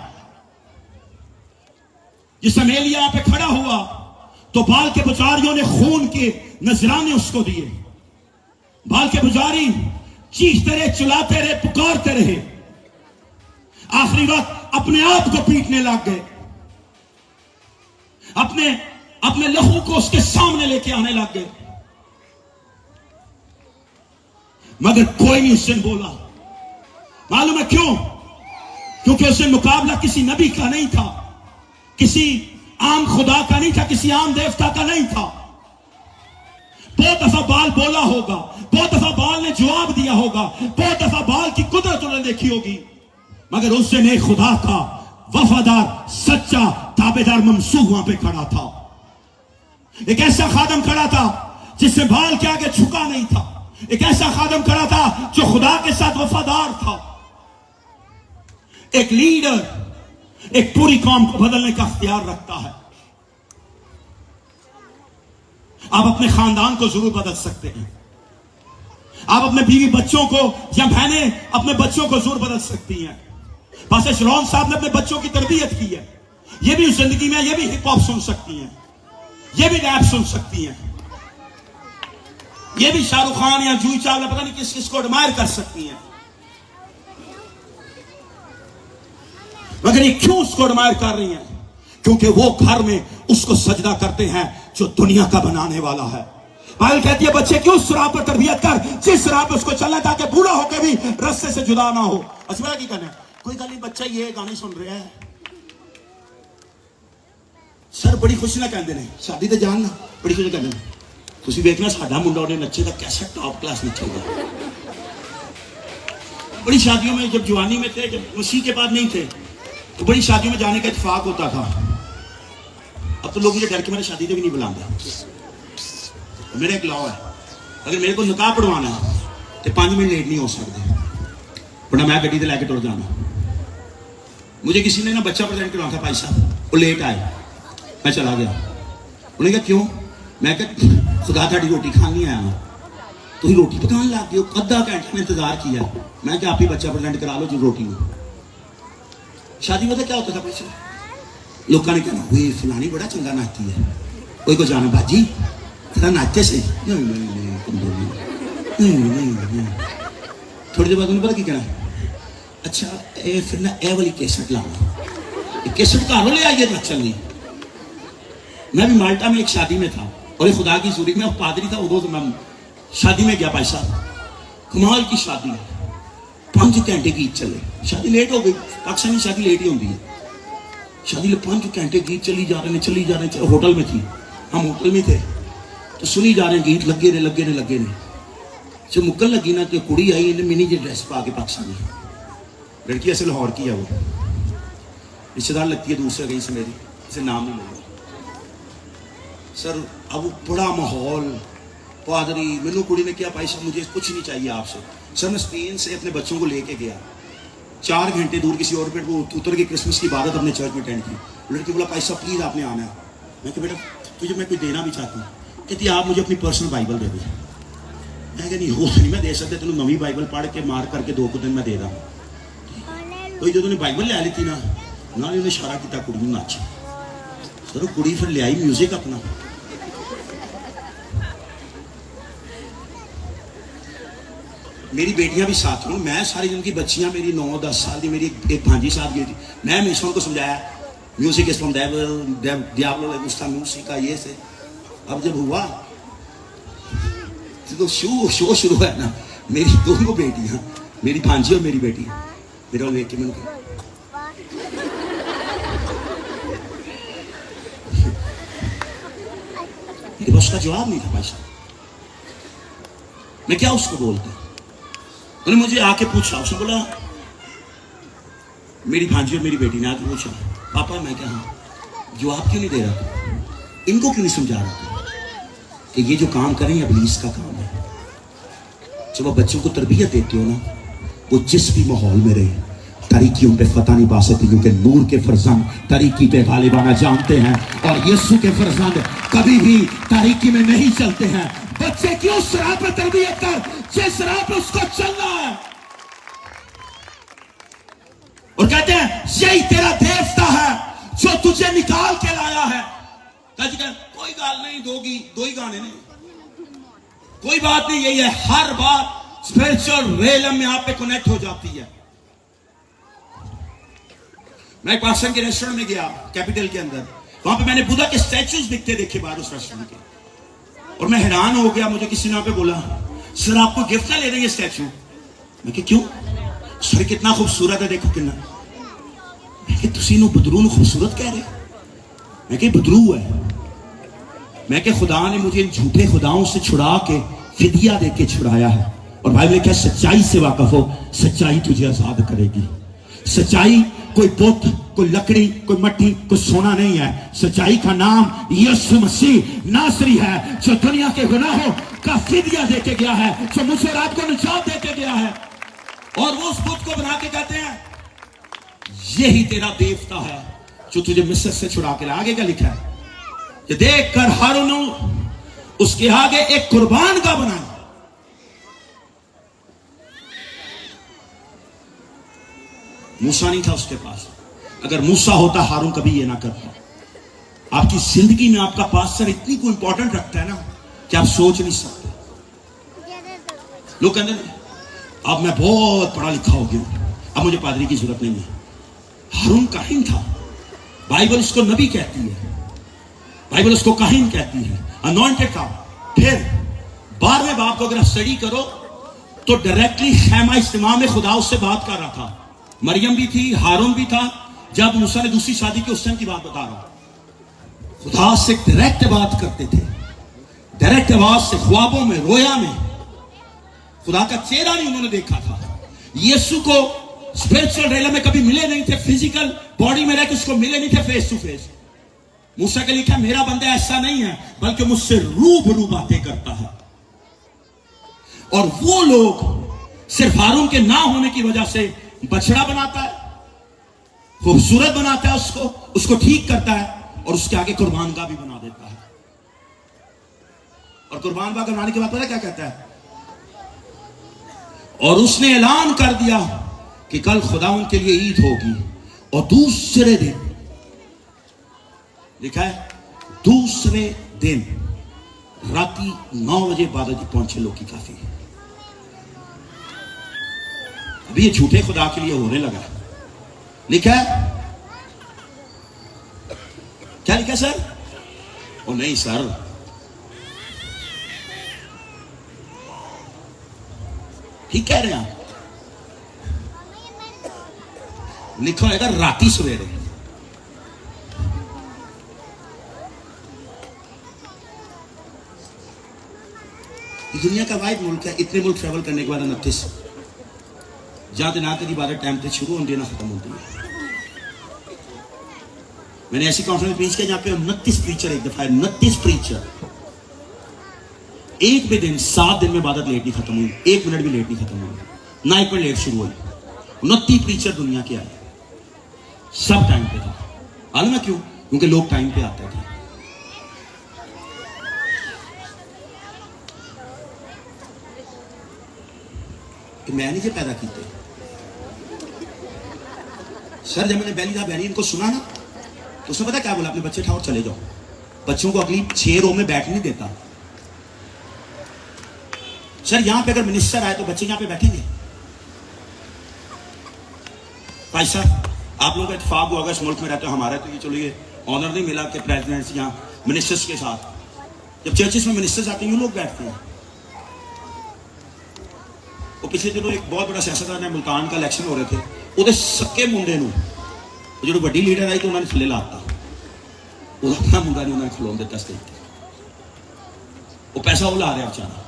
जिस एलिया पे खड़ा हुआ तो बाल के पुजारियों ने खून के नजराने उसको दिए। बाल के पुजारी चीखते रहे, चिल्लाते रहे, पुकारते रहे, आखिरी वक्त अपने आप को पीटने लग गए, अपने लहू को उसके सामने लेके आने लग गए, मगर कोई नहीं उससे बोला। मालूम है क्यों? क्योंकि उससे मुकाबला किसी नबी का नहीं था, किसी आम खुदा का नहीं था, किसी आम देवता का नहीं था। बहुत दफा बाल बोला होगा, बहुत दफा बाल ने जवाब दिया होगा, बहुत दफा बाल की कुदरत उन्होंने देखी होगी, मगर उस दिन एक खुदा का वफादार सच्चा ताबेदार ममसूह वहां पे खड़ा था। एक ऐसा खादम खड़ा था जिससे बाल के आगे झुका नहीं था। एक ऐसा खादम खड़ा था जो खुदा के साथ वफादार था। एक लीडर एक पूरी कौम को बदलने का इख्तियार रखता है। आप अपने खानदान को जरूर बदल सकते हैं। आप अपने बीवी बच्चों को या बहनें अपने बच्चों को जरूर बदल सकती हैं। पास्टर शरौन साहब ने अपने बच्चों की तरबियत की है। ये भी जिंदगी में ये भी हिप हॉप सुन सकती हैं, ये भी रैप सुन सकती हैं, ये भी शाहरुख खान या जूही चावला पता नहीं किस किस को एडमायर कर सकती हैं। मगर ये क्यों उसको एडमायर कर रही हैं? क्योंकि वो घर में उसको सजदा करते हैं जो दुनिया का बनाने वाला है। बाइबल कहती है बच्चे क्यों उस राह पर तरबियत कर जिस राह पर उसको चलना ताकि बूढ़ा होकर भी रास्ते से जुदा ना हो। असला की कहना कोई गल नहीं, बच्चा ये गाने सुन रहा है सर बड़ी खुशी ना कहते हैं शादी तो जान ना बड़ी खुशी कहते हैं। तुम देखना साडा मुंडा उन्हें नच्चे का कैसा टॉप क्लास नचेगा। बड़ी शादियों में जब जवानी में थे, जब मसीह के बाद नहीं थे, तो बड़ी शादियों में जाने का इत्तेफाक होता था। अब तो लोग मुझे डर के मेरे शादी पे भी नहीं बुलाते। मेरा एक लॉ है, अगर मेरे को निकाह पढ़वाना है तो 5 मिनट लेट नहीं हो सकते, वरना मैं गड्डी से लैके तुर जाना। मुझे किसी ने ना बच्चा प्रेजेंट करवाना था, भाई साहब वो लेट आए, मैं चला गया। उन्होंने कहा क्यों? मैं कहा खुदा थाड़ी रोटी खानी आया, तुम रोटी पकाने लग गए हो, अद्धा घंटा में इंतजार किया। मैं क्या आप ही बच्चा प्रेजेंट करा लो जो रोटी में। शादी में तो क्या होता था पैसे, लोगों ने कहना हुई फलानी बड़ा चंगा नाचती है, कोई को जाना बाजी तेरा नाचे से नहीं थोड़ी देर बाद उन्हें पता की कहना अच्छा ए फिर ना ए वाली केसट लाना, केसट कहां ले आइए नचल नहीं। मैं भी माल्टा में एक शादी में था और खुदा की सूरी में पादरी था, उदो मैं शादी में गया। भाई साहब कमाल की शादी, 5 घंटे गीत चले। शादी लेट हो गई, पाकिस्तानी शादी लेट ही होती है। शादी 5 घंटे गीत चली जा रहे हैं। होटल में थी, हम होटल में थे तो सुनी जा रहे हैं गीत, लगे ने जब मुक्कल लगी ना तो कुड़ी आई, इन्हें मिनी जी ड्रेस पा के पाकिस्तानी, लड़की ऐसे लाहौर की है, वो रिश्तेदार लगती है दूसरे कहीं से मेरी, इसे नाम नहीं लगा सर। अब बड़ा माहौल, पादरी मैनू कुड़ी ने क्या भाई साहब मुझे कुछ नहीं चाहिए आपसे। सर मैं स्पेन से अपने बच्चों को लेके गया, 4 घंटे दूर किसी और पे वो उतर के क्रिसमस की इबादत अपने चर्च में अटेंड की। लड़की बोला भाई साहब प्लीज आपने आना है। मैं कहा बेटा तुझे मैं कोई देना भी चाहती हूँ। कहती आप मुझे अपनी पर्सनल बाइबल दे दो। मैं कहा नहीं हो नहीं मैं दे सकते, तेन नवी बाइबल पढ़ के मार करके 2 दिन मैं दे दा। तो जो उन्हें बाइबल ले ली थी ना उन्हें इशारा किया कुड़ी में नाच। सर वो कुड़ी फिर ले आई म्यूजिक अपना। मेरी बेटियां भी साथ हूँ, मैं सारी जिनकी बच्चियां मेरी 9-10 साल की, मेरी एक भांजी साथ गई थी। मैं हमेशा उनको समझाया म्यूजिक इज फ्रॉम डियाब्लो ले गुस्ता म्यूजिक का ये से। अब जब हुआ तो शो शुरू है ना, मेरी 2 बेटियां, मेरी भांजी और मेरी बेटी मेरा देख के मैंने बस का जवाब नहीं था भाई साहब, मैं क्या उसको बोलता। उन्होंने मुझे आके पूछा, उसने बोला मेरी भांजी और मेरी बेटी ने आके पूछा पापा, मैं क्या हाँ जवाब क्यों नहीं दे रहा था, इनको क्यों नहीं समझा रहा था कि ये जो काम करें इब्लीस का काम है। जब आप बच्चों को तरबियत देते हो ना, वो जिस भी माहौल में रहे तारीकियों पे फतह नहीं पा सकती, क्योंकि नूर के फरजंद तारीकी पे गालिबाना जानते हैं और यीशु के फरजंद कभी भी तारीकी में नहीं चलते हैं। बच्चे की उस राह पर तरबियत कर जिस राह पर उसको चलना है। और कहते हैं यही तेरा देवता है जो तुझे निकाल के लाया है। कोई गाल नहीं, 2 ही गाने नहीं, कोई बात नहीं, यही है हर बात स्पिरिचुअल रेलम में आप पे कनेक्ट हो जाती है। मैं एक पाकिस्तान के रेस्टोरेंट में गया कैपिटल के अंदर, वहां पे मैंने बुद्धा के स्टैचूज दिखते देखे बाहर उस रेस्टोरेंट के, और मैं हैरान हो गया। मुझे किसी ने पे बोला सर आपको गिफ्ट ना ले देंगे स्टैचू। मैं कि क्यों? सर कितना खूबसूरत है, देखो कितना। मैं कि तुसी नु बदरू नु खूबसूरत कह रहे। मैं कि बदरू है। मैं कि खुदा ने मुझे इन झूठे खुदाओं से छुड़ा के फिदिया दे के छुड़ाया है। और भाई ने कहा सच्चाई से वाकफ हो, सच्चाई तुझे आजाद करेगी। सच्चाई कोई बुत, कोई लकड़ी, कोई मट्टी, कोई सोना नहीं है। सच्चाई का नाम यीशु मसीह नासरी है, जो दुनिया के गुनाहों का फिदिया दे के गया है, जो मुझे रात को निजात दे के गया है। और वो उस बुत को बना के कहते हैं यही तेरा देवता है जो तुझे मिस्र से छुड़ा के लाया। आगे क्या लिखा है, ये देख कर हारून उसके आगे एक कुर्बान का बनाया। मूसा नहीं था उसके पास। अगर मूसा होता हारून कभी ये ना करता। आपकी जिंदगी में आपका पास्टर इतनी को इंपॉर्टेंट रखता है ना कि आप सोच नहीं सकते। लोग कहते हैं अब मैं बहुत पढ़ा लिखा हो गया, अब मुझे पादरी की जरूरत नहीं है। हारून काहिन था। बाइबल उसको नबी कहती है, बाइबल उसको काहिन कहती है, अनॉइंटेड था। फिर 12वें बाब को अगर आप स्टडी करो तो डायरेक्टली खैमा इज्तिमा में खुदा उससे बात कर रहा था। मरियम भी थी, हारून भी था। जब मूसा ने दूसरी शादी की उस टाइम की बात बता रहा हूं। खुदा से डायरेक्ट बात करते थे, डायरेक्ट आवाज से, ख्वाबों में, रोया में। खुदा का चेहरा नहीं उन्होंने देखा था। यीशु को स्पिरिचुअल रेलम में कभी मिले नहीं थे, फिजिकल बॉडी में रहकर उसको मिले नहीं थे फेस टू फेस। मूसा के लिखा मेरा बंदा ऐसा नहीं है बल्कि मुझसे रूबरू बातें करता है। और वो लोग सिर्फ हारून के ना होने की वजह से बछड़ा बनाता है, खूबसूरत बनाता है उसको ठीक करता है और उसके आगे कुर्बान गाह भी बना देता है। और कुर्बान गाह बनाने के बाद पता क्या कहता है, और उसने ऐलान कर दिया कि कल खुदा उनके लिए ईद होगी। और दूसरे दिन लिखा है, दूसरे दिन राती 9 बजे बादल पहुंचे लोग की काफी। अभी ये झूठे खुदा के लिए होने लगा। लिखा है, क्या लिखा है सर? ओ नहीं सर, ठीक कह रहे हैं आप। लिखा होगा राती सवेरे। दुनिया का वाइड मुल्क है। इतने मुल्क ट्रैवल करने के बाद 29 जहां ना तेरी बारह टाइम पे शुरू होती है ना खत्म होती है। मैंने ऐसी कॉन्फ्रेंस प्रीच किया जहां पे 29 प्रीचर एक दफा, 29 प्रीचर एक भी दिन 7 दिन में इबादत लेट नहीं खत्म हुई, 1 मिनट भी लेट नहीं खत्म हुई, ना एक मिनट लेट शुरू हुई। 29 प्रीचर दुनिया के आए, सब टाइम पे था। मालूम है क्यों? क्योंकि लोग टाइम पे आते थे। कि मैं नहीं पैदा किए सर। जब मैंने बैली इनको सुना ना तो उसने पता क्या बोला, अपने बच्चे उठाओ चले जाओ। बच्चों को अगली 6 रो में बैठने नहीं देता। सर यहां पे अगर मिनिस्टर आए तो बच्चे यहां पे बैठेंगे? भाई साहब आप लोगों का इत्तेफाक होगा इस मुल्क में रहते हो, हमारा तो ये चलो ये ऑनर नहीं मिला कि प्रेसिडेंट्स यहाँ मिनिस्टर्स के साथ जब चर्चेस में मिनिस्टर्स आते हैं लोग बैठते हैं। वो पिछले दिनों एक बहुत बड़ा सियासतदान है, मुल्तान का इलेक्शन हो रहे थे, ਉਹਦੇ सक्के मुंडे जो बड़ी लीडर आई तो उन्होंने थले लाता, अपना मुंडा नहीं उन्होंने खिलौन दिता स्टेज पे। वो पैसा वो ला रहा बेचारा।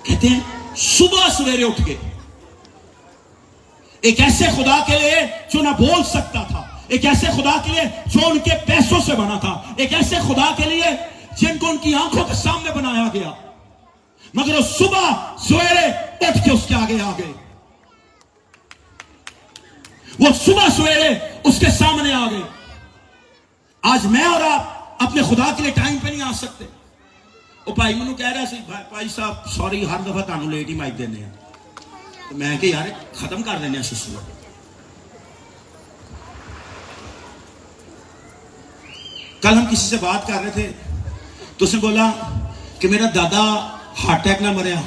कहते हैं सुबह सवेरे उठ के एक ऐसे खुदा के लिए जो ना बोल सकता था, एक ऐसे खुदा के लिए जो उनके पैसों से बना था, एक ऐसे खुदा के लिए जिनको उनकी आंखों के सामने बनाया गया, मगर वो सुबह सवेरे उठ के उसके आगे आ गए। वो सुबह सवेरे उसके सामने आ गए। आज मैं और आप अपने खुदा के लिए टाइम पे नहीं आ सकते। वो भाई मैनू कह रहा सी, भाई साहब सॉरी हर दफा तुहानू लेट ही माइक देने हैं। तो मैं कि यार खत्म कर देने सिलसिला। कल हम किसी से बात कर रहे थे तो उसने बोला कि मेरा दादा हार्ट अटैक ना मरिया,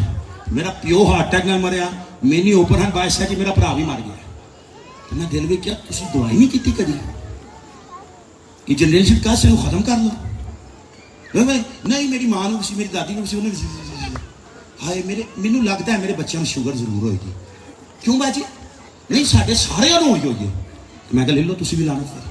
मेरा प्यो हार्ट अटैक ना मरिया, मैंने ओपन हैंड बायस है कि मेरा भरा भी मर गया। तो मैं दिल में क्या तुसी दवाई नहीं की कभी कि जनरेशन का से खत्म कर लो? नहीं मेरी मां नूं मेरी दादी नूं हाय मैनू लगता है मेरे बच्चों में शुगर जरूर होएगी। क्यों बाजी? नहीं साढ़े सारे होई होई है। मैं ले लो तुसी भी लाना फिर।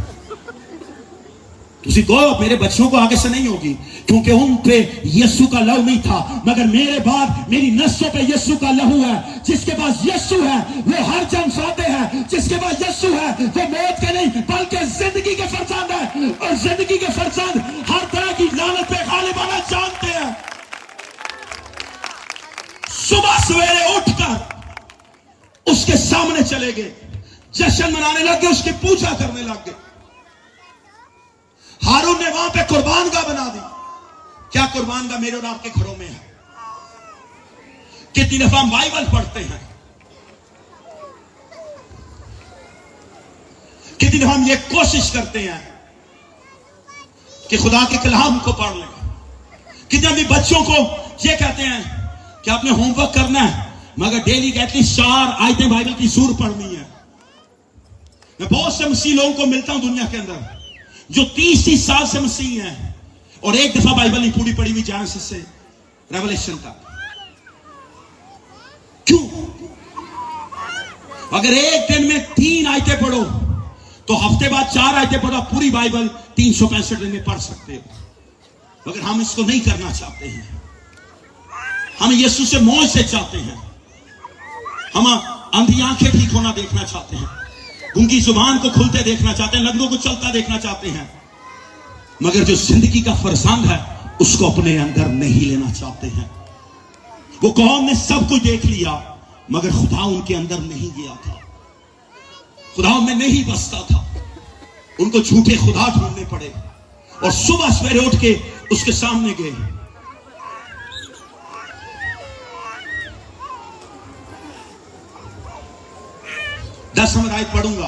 तुसी कहो मेरे बच्चों को आगे से नहीं होगी, क्योंकि उन पे यीशु का लहू नहीं था, मगर मेरे बाद मेरी नस्लों पे यीशु का लहू है। जिसके पास यीशु है वो हर जंग फाते हैं, जिसके पास यीशु है वो मौत के नहीं बल्कि जिंदगी के फरजंद है, और जिंदगी के फरजंद हर तरह की लानत पे गालिब आना जानते हैं। सुबह सवेरे उठकर उसके सामने चले गए, जश्न मनाने लग गए, उसकी पूजा करने लग गए। हारून ने वहां पे कुर्बानगाह बना दी। क्या कुर्बानगाह मेरे और आपके घरों में है? कितनी दफा हम बाइबल पढ़ते हैं, कितनी दफा हम ये कोशिश करते हैं कि खुदा के कलाम को पढ़ लें। कितने अपने बच्चों को ये कहते हैं कि आपने होमवर्क करना है, मगर डेली एटलीस्ट 4 आयतें बाइबल की जरूर पढ़नी है। मैं बहुत से मसीह लोगों को मिलता हूं दुनिया के अंदर जो 30-30 साल से मसीह हैं और एक दफा बाइबल नहीं पूरी पढ़ी हुई जेनेसिस से रेवलेशन तक। क्यों? अगर एक दिन में 3 आयतें पढ़ो तो हफ्ते बाद 4 आयतें पढ़ो, पूरी बाइबल 365 दिन में पढ़ सकते हो। मगर हम इसको नहीं करना चाहते हैं। हम यीशु से मौज से चाहते हैं। हम अंधी आंखें ठीक होना देखना चाहते हैं, उनकी जुबान को खुलते देखना चाहते हैं, लंगड़ों को चलता देखना चाहते हैं, मगर जो जिंदगी का फरजंद है उसको अपने अंदर नहीं लेना चाहते हैं। वो कौम ने सब कुछ देख लिया, मगर खुदा उनके अंदर नहीं गया था, खुदा उनमें नहीं बसता था। उनको झूठे खुदा ढूंढने पड़े और सुबह सवेरे उठ के उसके सामने गए। दस नंबर आयत पढ़ूंगा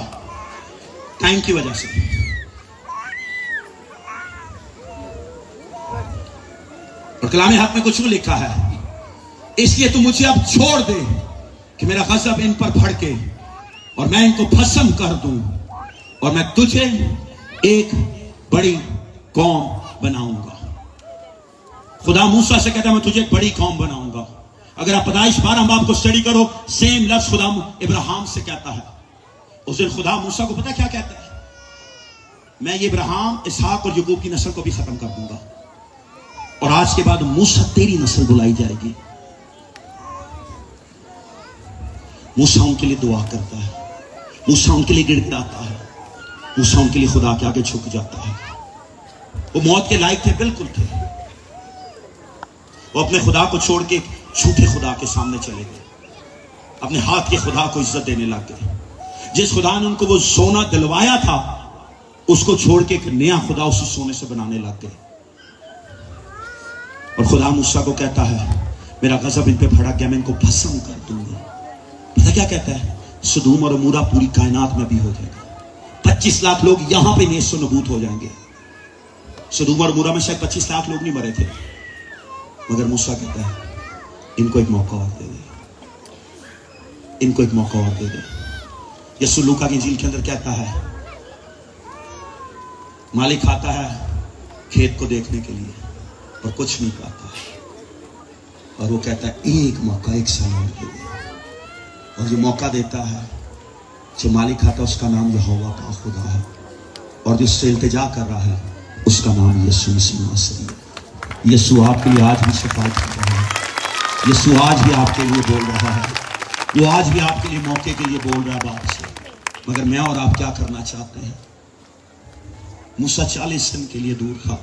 टाइम की वजह से। और कलामे हक में कुछ भी लिखा है, इसलिए तू मुझे अब छोड़ दे कि मेरा गज़ब इन पर भड़के और मैं इनको भस्म कर दूं, और मैं तुझे एक बड़ी कौम बनाऊंगा। खुदा मूसा से कहता है मैं तुझे एक बड़ी कौम बनाऊंगा। अगर आप पैदाइश 12 बाब को स्टडी करो, सेम लफ्ज खुदा इब्राहिम से कहता है। उस दिन खुदा मूसा को पता क्या कहता है? मैं ये इब्राहिम, इसहाक और याकूब की नस्ल को भी खत्म कर दूंगा, और आज के बाद मूसा तेरी नस्ल बुलाई जाएगी। मूसा उनके लिए दुआ करता है, मूसा उनके लिए गिड़गिड़ाता है, मूसा उनके लिए खुदा के आगे झुक जाता है। वो मौत के लायक थे, बिल्कुल थे। वो अपने खुदा को छोड़ के झूठे खुदा के सामने चले गए, अपने हाथ के खुदा को इज्जत देने लग गए। जिस खुदा ने उनको वो सोना दिलवाया था, उसको छोड़ के एक नया खुदा उसी सोने से बनाने लग गए। और खुदा मूसा को कहता है मेरा गजब इन पे भड़क गया, मैं इनको भस्म कर दूंगा। पता क्या कहता है? सदूम और अमूरा पूरी कायनात में भी हो जाएगा। 25 लाख लोग यहां पे नेस्त नबूत हो जाएंगे। सदूम और अमूरा में शायद 25 लाख लोग नहीं मरे थे, मगर मूसा कहता है इनको एक मौका और दे दे, इनको एक मौका और दे दे। यीशु लूका की इंजील के अंदर कहता है मालिक आता है खेत को देखने के लिए और कुछ नहीं पाता है, और वो कहता है एक मौका, एक साल और दे दे। और जो मौका देता है, जो मालिक आता है, उसका नाम यहोवा का खुदा है, और जो उससे इल्तिजा कर रहा है उसका नाम यीशु मसीह नासरी है। यीशु आपके लिए आज भी शिफायत कर रहा है। यीशु आज भी आपके लिए बोल रहा है, वो आज भी आपके लिए मौके के लिए बोल रहा है बाप से। मगर मैं और आप क्या करना चाहते हैं? मूसा 40 दिन के लिए दूर था,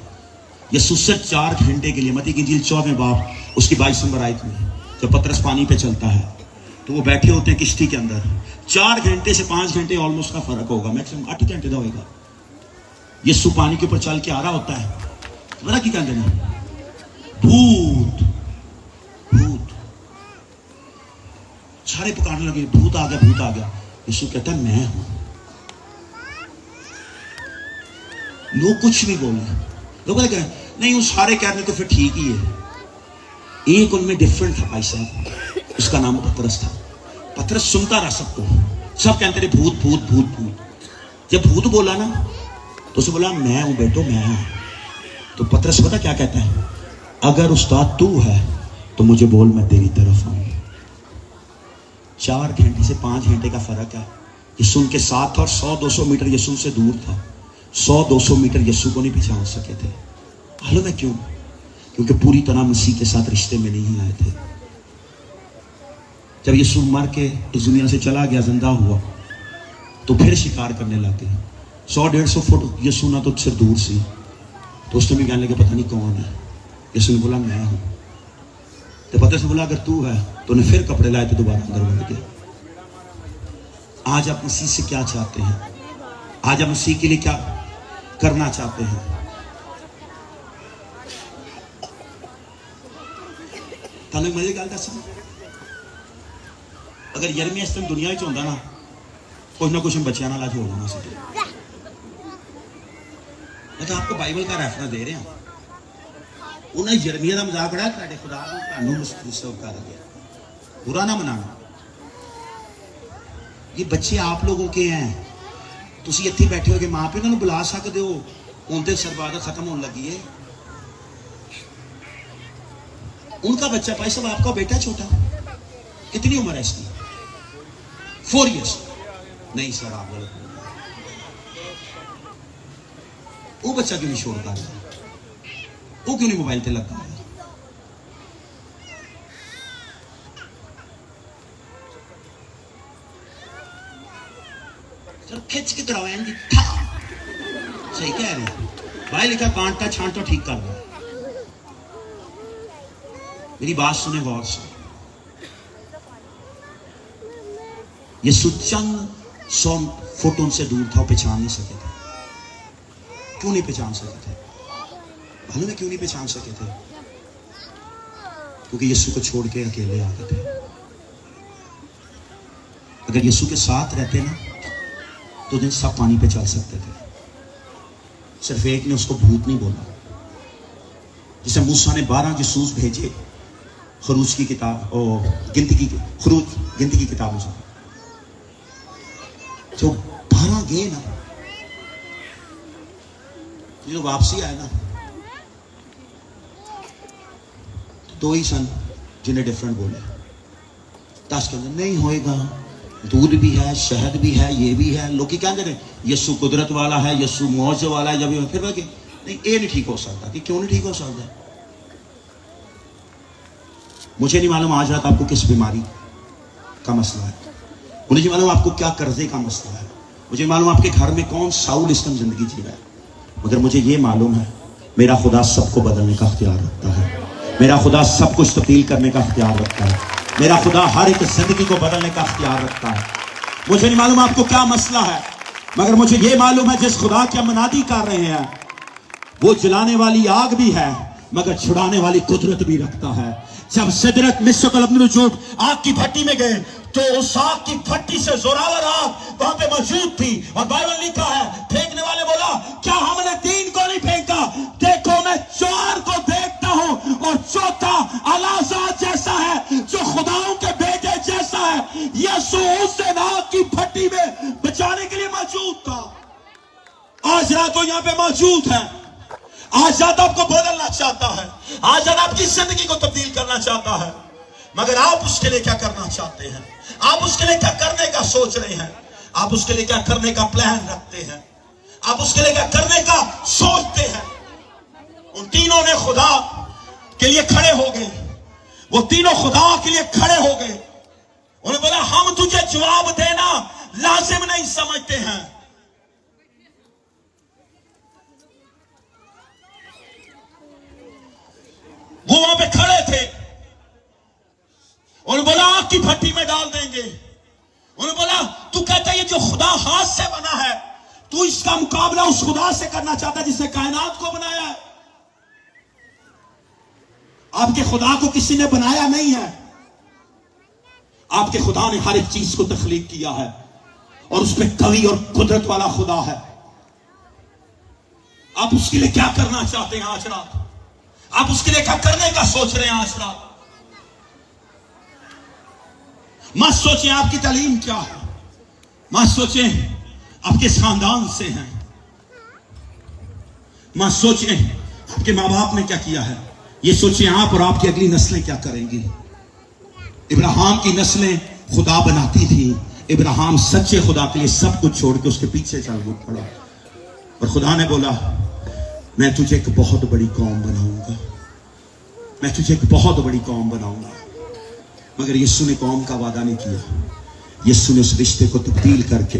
यीशु सिर्फ 4 घंटे के लिए। मत्ती की इंजील 14वें बाब उसकी 22 नंबर आयत में जब पतरस पानी पे चलता है तो वो बैठे होते हैं किश्ती के अंदर। 4 घंटे से 5 घंटे ऑलमोस्ट का फर्क होगा, मैक्सिमम 8 घंटे का होगा। यीशु पानी के ऊपर चल के आ रहा होता है, पता क्या कहते हैं? भूत भूत। सारे पुकारने लगे भूत आ गया, भूत आ गया। यीशु कहता है मैं हूं। लोग कुछ भी बोल रहे, लोग कहते नहीं वो सारे कह रहे तो फिर ठीक ही है। एक उनमें डिफरेंट था भाई साहब, उसका नाम पतरस था। पतरस सुनता रहा सबको, सब कहते रहे भूत भूत भूत भूत। जब भूत बोला ना तो उसे बोला मैं हूं बेटो, मैं हूं। तो पतरस पता क्या कहता है? अगर उस्ताद तू है तो मुझे बोल, मैं तेरी तरफ आऊं। 4 घंटे से 5 घंटे का फर्क है। यीशु उनके साथ था और 100-200 मीटर यीशु से दूर था। 100-200 मीटर यीशु को नहीं पहचान सके थे। मालूम है क्यों? क्योंकि पूरी तरह मसीह के साथ रिश्ते में नहीं आए थे। जब यीशु मर के इस दुनिया से चला गया, जिंदा हुआ, तो फिर शिकार करने लगे। 100-150 फुट यीशु ना तो उससे दूर सी, तो उसने भी कहने लगे पता नहीं कौन है। यीशु ने बोला मैं हूं। तो पतरस ने बोला अगर तू है, तो उन्हें फिर कपड़े लाए तो दोबारा अंदर बढ़ गए। आज आप मसीह से क्या चाहते हैं? आज आप मसीह के लिए क्या करना चाहते हैं? थानू मेरी गल दस, अगर यिर्मयाह इस टाइम दुनिया में होंदा ना, कुछ ना कुछ बच्चों नाल आज हो जाना सी। मैं तो आपको बाइबल का रेफरेंस दे रहा हूं। उन्हें यिर्मयाह का मजाक उड़ाया, तेरे खुदा को तानू मुस्तकिल कर दिया। बुरा ना मनाना, ये बच्चे आप लोगों के हैं। तुसी इत्थे बैठे हो के मां प्यो उन्हें बुला सकते हो। हुण ते सरबात खत्म होने लगी है। उनका बच्चा भाई साहब, आपका बेटा छोटा, कितनी उम्र है इसकी? 4 इयर्स। नहीं सर, आप गलत। वो बच्चा क्यों नहीं छोड़ता? वो क्यों नहीं मोबाइल पे लगता है? चलो खिंच के कराओ। सही कह रहे भाई, लिखा कांटा छांटा ठीक कर दो। मेरी बात सुने गौर से। यीशु चंद 100 फुट उनसे दूर था, वो पहचान नहीं सके थे। क्यों नहीं पहचान सके थे? मालूम है क्यों नहीं पहचान सके थे? क्योंकि यीशु को छोड़ के अकेले आ गए थे। अगर यीशु के साथ रहते ना, तो दिन सब पानी पे चल सकते थे। सिर्फ एक ने उसको भूत नहीं बोला। जिसे मूसा ने 12 जासूस भेजे, खरूज की किताब और गिनती की किताब में, जो 12 गए ना, जो वापसी आए ना, तो 2 ही सन जिन्हें डिफरेंट बोले। 10 के अंदर नहीं होएगा, दूध भी है, शहद भी है, ये भी है। लोग क्या करें, यीशु कुदरत वाला है, यीशु मौज वाला है। जब फिर नहीं, ये नहीं ठीक हो सकता। कि क्यों नहीं ठीक हो सकता? मुझे नहीं मालूम आज रात आपको किस बीमारी का मसला है। मुझे नहीं मालूम आपको क्या कर्जे का मसला है। मुझे मालूम आपके घर में कौन साउल इस टाइम जिंदगी जी रहा है। मगर मुझे ये मालूम है, मेरा खुदा सबको बदलने का अख्तियार रखता है। मेरा खुदा सब कुछ तब्दील करने का अख्तियार रखता है। मेरा खुदा हर एक जिंदगी को बदलने का अख्तियार रखता है। मुझे नहीं मालूम आपको क्या मसला है, मगर मुझे ये मालूम है जिस खुदा की हम मनादी कर रहे हैं, वो जलाने वाली आग भी है, मगर छुड़ाने वाली कुदरत भी रखता है। जब सिदरत मिस्कल अपने वजूद आग की भट्टी में गए, तो उस आग की भट्टी से जोरावर आग वहां पे मौजूद थी। और बाइबल लिखा है, फेंकने वाले बोला क्या हमने 3 को नहीं फेंका? देखो मैं 4 को देखता हूं, और चौथा अलाज़ाद जैसा है, जो खुदाओं के बेटे जैसा है। यीशु उस आग की भट्टी में बचाने के लिए मौजूद था। आज रात वो यहाँ पे मौजूद है। आज रात आपको बदलना चाहता है। आज रात आपकी जिंदगी को तब्दील करना चाहता है। मगर आप उसके लिए क्या करना चाहते हैं? आप उसके लिए क्या करने का सोच रहे हैं? आप उसके लिए क्या करने का प्लान रखते हैं? आप उसके लिए क्या करने का सोचते हैं? उन तीनों ने खुदा के लिए खड़े हो गए। वो तीनों खुदा के लिए खड़े हो गए। उन्होंने बोला हम तुझे जवाब देना लाजिम नहीं समझते हैं। वो वहां पे खड़े थे। उन्होंने बोला आग की भट्टी में डाल देंगे। उन्होंने बोला तू कहता है ये जो खुदा हाथ से बना है, तू इसका मुकाबला उस खुदा से करना चाहता है जिसने कायनात को बनाया है। आपके खुदा को किसी ने बनाया नहीं है। आपके खुदा ने हर एक चीज को तख्लीक किया है, और उस पर कवि और कुदरत वाला खुदा है। आप उसके लिए क्या करना चाहते हैं आज रात? आप उसके लिए क्या करने का सोच रहे हैं आज रात? मत सोचें आपकी तालीम क्या है, मत सोचें आपके खानदान से हैं, मत सोचें आपके माँ बाप ने क्या किया है। ये सोचें आप और आपकी अगली नस्लें क्या करेंगी। इब्राहिम की नस्लें खुदा बनाती थी। इब्राहिम सच्चे खुदा के लिए सब कुछ छोड़ के उसके पीछे चल पड़ा। और खुदा ने बोला मैं तुझे एक बहुत बड़ी कौम बनाऊंगा, मैं तुझे एक बहुत बड़ी कौम बनाऊंगा। मगर यीशु ने कौम का वादा नहीं किया, यीशु ने उस रिश्ते को तब्दील करके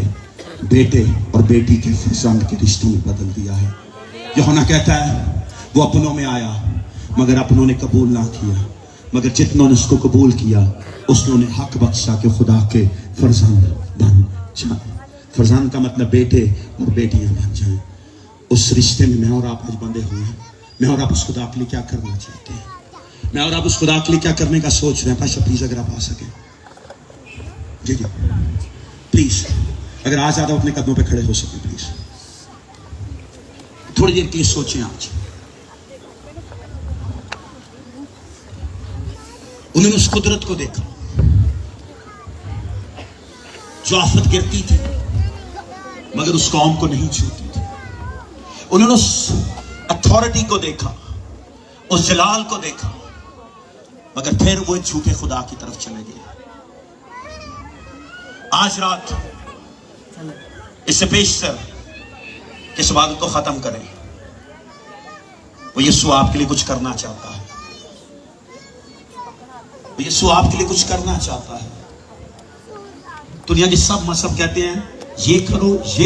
बेटे और बेटी के फर्जंद के रिश्तों में बदल दिया है। यूहन्ना कहता है वो अपनों में आया मगर अपनों ने कबूल ना किया, मगर जितनों ने उसको कबूल किया उसने उन्हें हक बख्शा के खुदा के फर्जंद बन जाए। फर्जंद का मतलब बेटे और बेटियां बन जाएं। उस रिश्ते में मैं और आप आज बंधे हुए हैं। मैं और आप उस खुदा के लिए क्या करना चाहते हैं? मैं और आप उस खुदा के लिए क्या करने का सोच रहे हैं? पाशा प्लीज अगर आप आ सके, जी जी प्लीज, अगर आज ज्यादा अपने कदमों पे खड़े हो सके प्लीज, थोड़ी देर के लिए सोचें। आज उन्होंने उस कुदरत को देखा जो आफत गिरती थी मगर उस कौम को नहीं छूती थी। उन्होंने उस अथॉरिटी को देखा, उस जलाल को देखा, मगर फिर वो झूठे खुदा की तरफ चले गए। आज रात इससे पेशतर इस इबादत को खत्म करें। वो यीशु आपके लिए कुछ करना चाहता है, वो यीशु आपके लिए कुछ करना चाहता है। दुनिया के सब मजहब कहते हैं ये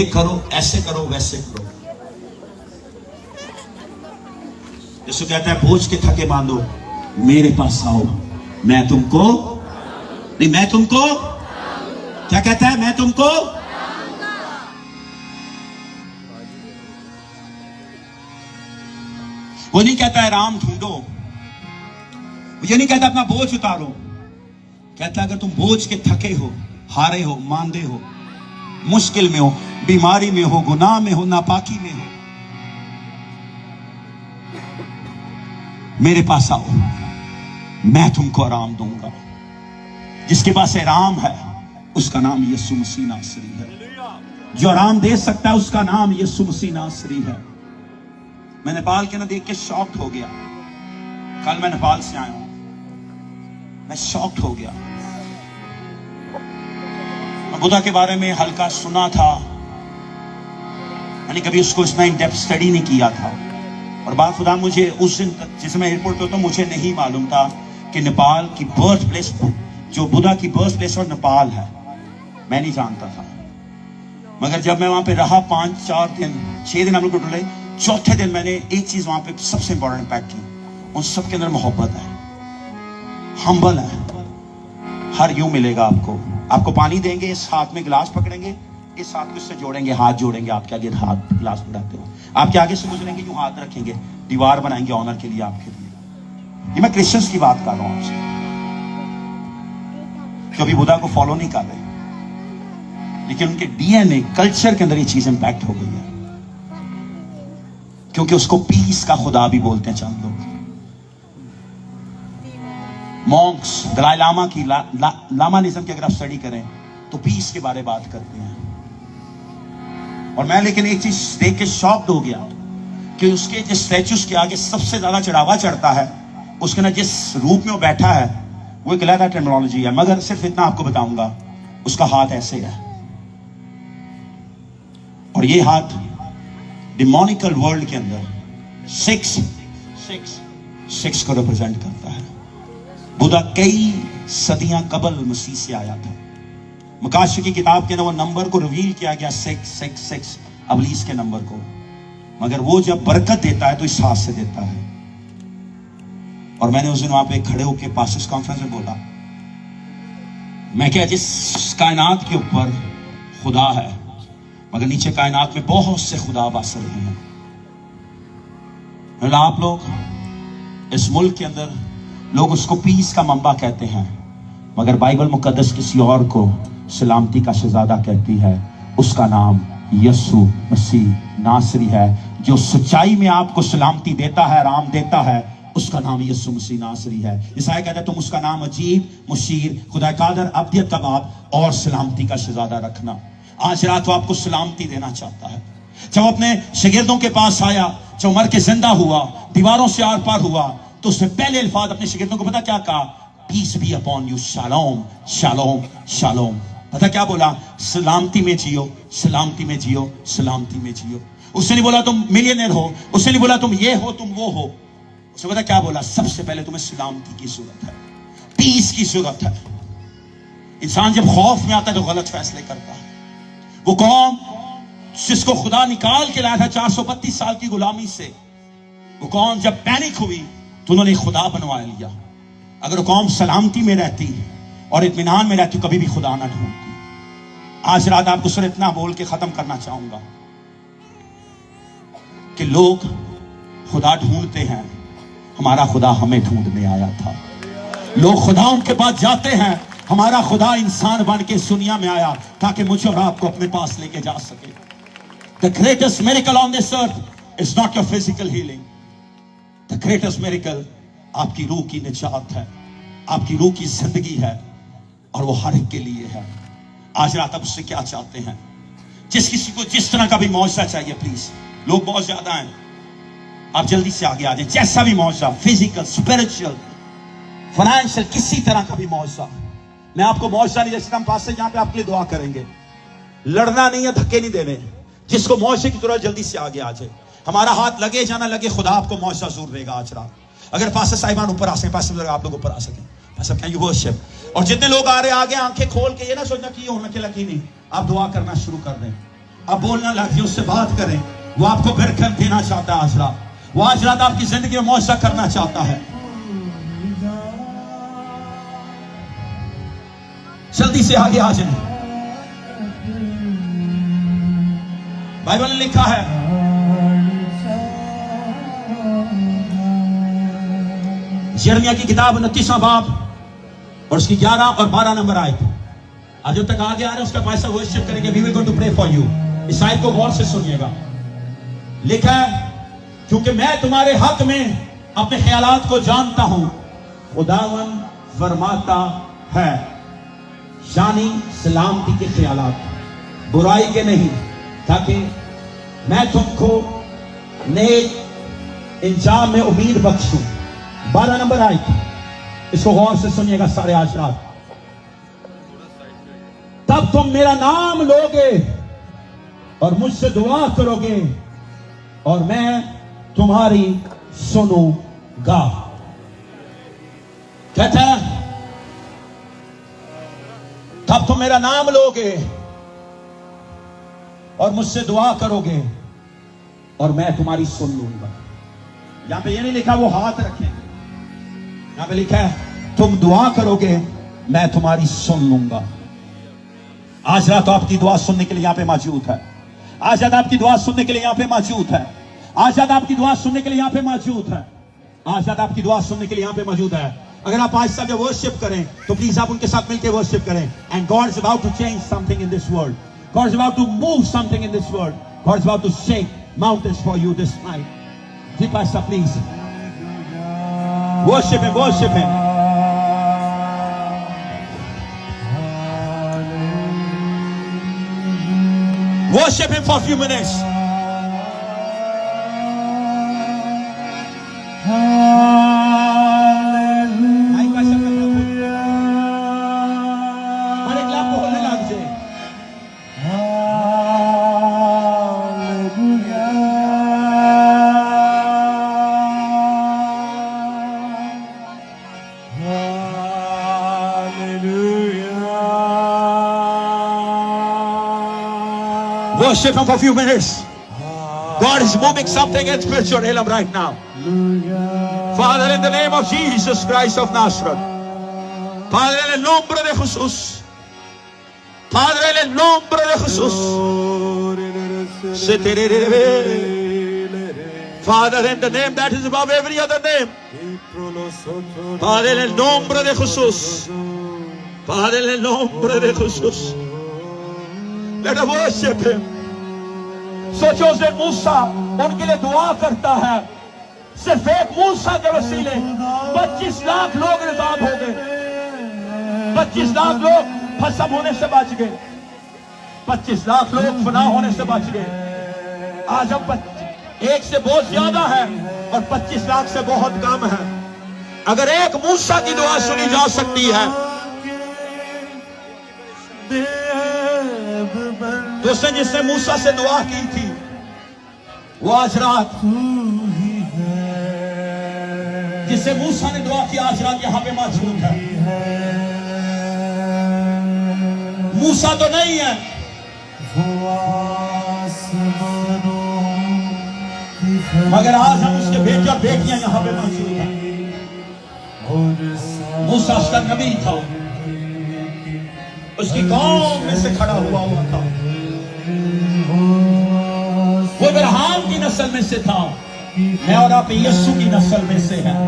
करो, ऐसे करो, वैसे करो। यीशु कहता है बोझ के थके बांधो मेरे पास आओ, मैं तुमको नहीं, मैं तुमको क्या कहता है? मैं तुमको वो नहीं कहता है राम ढूंढो, वो ये नहीं कहता अपना बोझ उतारो। कहता है अगर तुम बोझ के थके हो, हारे हो, मांदे हो, मुश्किल में हो, बीमारी में हो, गुनाह में हो, नापाकी में हो, मेरे पास आओ, मैं तुमको आराम दूंगा। जिसके पास आराम है उसका नाम यीशु मसीह नासरी है। जो आराम दे सकता है उसका नाम यीशु मसीह नासरी है। मैं नेपाल के ना देख के शॉक्ड हो गया। कल मैं नेपाल से आया हूं, मैं शॉक्ड हो गया। मैं बुद्धा के बारे में हल्का सुना था, मैंने कभी उसको इतना इन डेप्थ स्टडी नहीं किया था। और बात खुदा मुझे उस दिन जिस मैं एयरपोर्ट पे तो मुझे नहीं मालूम था कि नेपाल की बर्थ प्लेस, जो बुद्धा की बर्थ प्लेस और नेपाल है, मैं नहीं जानता था। मगर जब मैं वहां पे रहा 5-4 दिन, 6 दिन हम लोग टोटल, चौथे दिन मैंने एक चीज वहां पे सबसे इंपॉर्टेंट इम्पैक्ट की। उन सबके अंदर मोहब्बत है, हम्बल है। हर यूं मिलेगा आपको, आपको पानी देंगे, इस हाथ में गिलास पकड़ेंगे, इस हाथ को इससे जोड़ेंगे, हाथ जोड़ेंगे आपके आगे, हाथ गिलास पकड़ाते हो, आपके आगे से गुजरेंगे, यूं हाथ रखेंगे, दीवार बनाएंगे ऑनर के लिए आपके लिए। ये मैं क्रिश्चियंस की बात कर रहा हूं आपसे, कभी बुद्धा को फॉलो नहीं कर रहे, लेकिन उनके डीएनए कल्चर के अंदर ये चीज इंपैक्ट हो गई है, क्योंकि उसको पीस का खुदा भी बोलते हैं चंद लोग। मॉन्क्स, दलाई लामा की लामानिज्म की अगर आप स्टडी करें तो पीस के बारे में बात करते हैं। और मैं लेकिन एक चीज देख के शॉक्ड हो गया कि उसके जिस स्टैचूज के आगे सबसे ज्यादा चढ़ावा चढ़ता है, उसके ना जिस रूप में वो बैठा है वो एक अलग टर्मिनोलॉजी है। मगर सिर्फ इतना आपको बताऊंगा, उसका हाथ ऐसे है और ये हाथ डिमोनिकल वर्ल्ड के अंदर 6 को रिप्रेजेंट करता है। बुद्धा कई सदियां कबल मसीह से आया था। मुकाशी की किताब के अंदर वो नंबर को रिवील किया गया 666 अबलीस के नंबर को, मगर वो जब बरकत देता है तो इस हाथ से देता है। और मैंने उस दिन वहां पे खड़े होकर पास्टर्स कॉन्फ्रेंस में बोला, मैं क्या जिस कायनात के ऊपर खुदा है मगर नीचे कायनात में बहुत से खुदा बस रहे हैं। आप लोग इस मुल्क के अंदर लोग उसको पीस का मंबा कहते हैं, मगर बाइबल मुकद्दस किसी और को सलामती का शहजादा कहती है। उसका नाम यीशु मसीह नासरी है। जो सच्चाई में आपको सलामती देता है, आराम देता है, उसका नाम यीशु मसीह नासरी है। ईसाई कहता है तुम उसका नाम अजीब, मुशीर, खुदा कादर, अब्दियत का बाप और सलामती का शहजादा रखना। आज रात वो आपको सलामती देना चाहता है। जब अपने शागिर्दों के पास आया, जो मर के जिंदा हुआ, दीवारों से आर पार हुआ, तो उसने पहले अल्फाज अपने शागिर्दों को पता क्या कहा? पीस बी अपॉन यू, शालोम शालोम शालोम। पता क्या बोला? सलामती में जियो, सलामती में जियो, सलामती में जियो। उसने नहीं बोला तुम मिलियनेयर हो, उसने नहीं बोला तुम ये हो तुम वो हो। उसने पता क्या बोला? सबसे पहले तुम्हें सलामती की जरूरत है, पीस की जरूरत है। इंसान जब खौफ में आता है तो गलत फैसले करता है। वो कौम जिसको खुदा निकाल के लाया था 432 साल की गुलामी से, वो कौम जब पैनिक हुई तो उन्होंने खुदा बनवा लिया। अगर वो कौम सलामती में रहती और इत्मीनान में रहती कभी भी खुदा ना ढूंढती। आज रात आपको सिर्फ इतना बोल के खत्म करना चाहूंगा कि लोग खुदा ढूंढते हैं, हमारा खुदा हमें ढूंढने आया था। लोग खुदा उनके पास जाते हैं, हमारा खुदा इंसान बन के इस दुनिया में आया ताकि मुझे और आपको अपने पास लेके जा सके। The greatest miracle on this earth is not your physical healing. The greatest miracle आपकी रूह की निजात है, आपकी रूह की जिंदगी है, और वो हर एक के लिए है। आज रात आप उससे क्या चाहते हैं? जिस किसी को जिस तरह का भी मौजज़ा चाहिए, प्लीज, लोग बहुत ज्यादा हैं, आप जल्दी से आगे आ जाएं। जैसा भी मौजज़ा, फिजिकल, स्पिरिचुअल, फाइनेंशियल, किसी तरह का भी मौजज़ा। मैं आपको मौजज़ा नहीं दे सकता, हम पास से यहाँ पे आपके लिए दुआ करेंगे। लड़ना नहीं है, धक्के नहीं देने। जिसको मौजज़े की जरूरत जल्दी से आगे आ जाए। हमारा हाथ लगे जाना लगे, खुदा आपको मौजज़ा जरूर देगा आज रात। अगर पास्टर साहिबान ऊपर आ सके, पास्टर आप लोग ऊपर आ सके, पास्टर कैन यू वर्शिप। और जितने लोग आ रहे आगे, आंखें खोल के, ये ना सोचना कि ये होना के लगी नहीं, आप दुआ करना शुरू कर दें। आप बोलना लगे, उससे बात करें। वो आपको बरकत देना चाहता है आज रात। वो आज रात आपकी जिंदगी में मौजज़ा करना चाहता है। जल्दी से आगे आ जाए। बाइबल में लिखा है, यिर्मयाह की किताब 29वां बाब और उसकी 11 और 12 नंबर आयत। आज जब तक आगे आ रहे हैं उसका पैसा वर्शिप करेंगे। We will going to pray for you. इस आयत को गौर से सुनिएगा। लिखा है, क्योंकि मैं तुम्हारे हक में अपने ख्यालात को जानता हूं, खुदावन फरमाता है, यानी सलामती के ख्यालात, बुराई के नहीं, ताकि मैं तुमको नेक इंजाम में उम्मीद बख्शूं। 12 नंबर आयत, इसको गौर से सुनिएगा सारे आज रात। तब तुम मेरा नाम लोगे और मुझसे दुआ करोगे और मैं तुम्हारी सुनूंगा। कहता है, तब तुम मेरा नाम लोगे और मुझसे दुआ करोगे और मैं तुम्हारी सुन लूंगा। यहां पे ये नहीं लिखा वो हाथ रखेंगे, यहां पे लिखा है तुम दुआ करोगे मैं तुम्हारी सुन लूंगा। आज रात आपकी दुआ सुनने के लिए यहां पे मौजूद है। आज रात आपकी दुआ सुनने के लिए यहां पे मौजूद है। आज रात आपकी दुआ सुनने के लिए यहां पे मौजूद है। आज रात आपकी दुआ सुनने के लिए यहां पे मौजूद है। अगर आप आज सब वर्शिप करें तो प्लीज आप उनके साथ मिलकर वर्शिप करें। And God is about to change something in this world. God is about to move something in this world. God is about to shake mountains for you this night. जी pastor please worship है, worship है। Worship him for a few minutes. Worship him for a few minutes. God is moving something in spiritual realm right now. Father, in the name of Jesus Christ of Nazareth. Padre, en el nombre de Jesús. Padre, en el nombre de Jesús. Father, in the name that is above every other name. Padre, en el nombre de Jesús. Padre, en el nombre de Jesús. Let us worship him. सोचो से मूसा उनके लिए दुआ करता है। सिर्फ एक मूसा के वसीले 25 लाख लोग निजात हो गए। 25 लाख लोग फसम होने से बच गए। 25 लाख लोग फना होने से बच गए। आज हम एक से बहुत ज्यादा है और 25 लाख से बहुत कम है। अगर एक मूसा की दुआ सुनी जा सकती है दोस्तों, जिसने मूसा से दुआ की थी वो आज रात, जिससे मूसा ने दुआ की आज रात यहां पे मौजूद है। मूसा तो नहीं है, मगर आज हम उसके बेटे और बेटियां यहां पे मौजूद हैं। मूसा उसका नबी था, उसकी कौम में से खड़ा हुआ था। वो इब्राहिम की नस्ल में से था। मैं और आप यीशु की नस्ल में से हैं।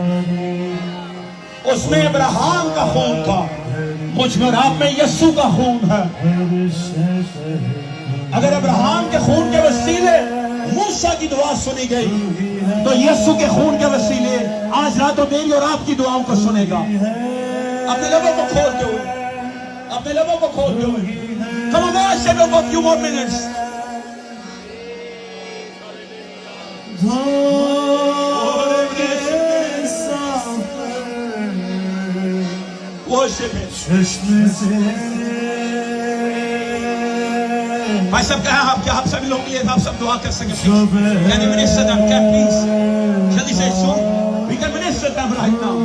उसमें इब्राहिम का खून था, मुझ में और आप में यीशु का खून है। अगर इब्राहिम के खून के वसीले मूसा की दुआ सुनी गई, तो यीशु के खून के वसीले आज रात तो मेरी और आपकी दुआओं को सुनेगा। अपने लबों को खोलते हुए, अपने लबों को खोलते हुए, Come on, guys, set up a few more minutes. Worship it. भाई सब क्या है, आप सब लोग लिए आप सब दुआ कर सके? Can you minister them? Can please? Shall we say so? We can minister them right now.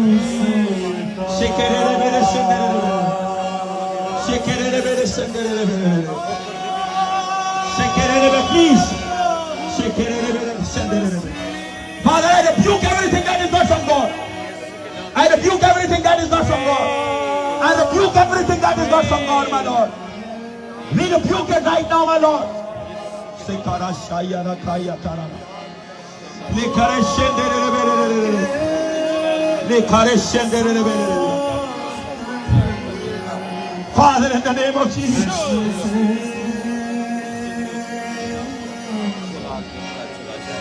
Please. Father, I rebuke everything that is not from God. I rebuke everything that is not from God. I rebuke everything that is not from God, my Lord. We rebuke it right now, my Lord. Father, in the name of Jesus.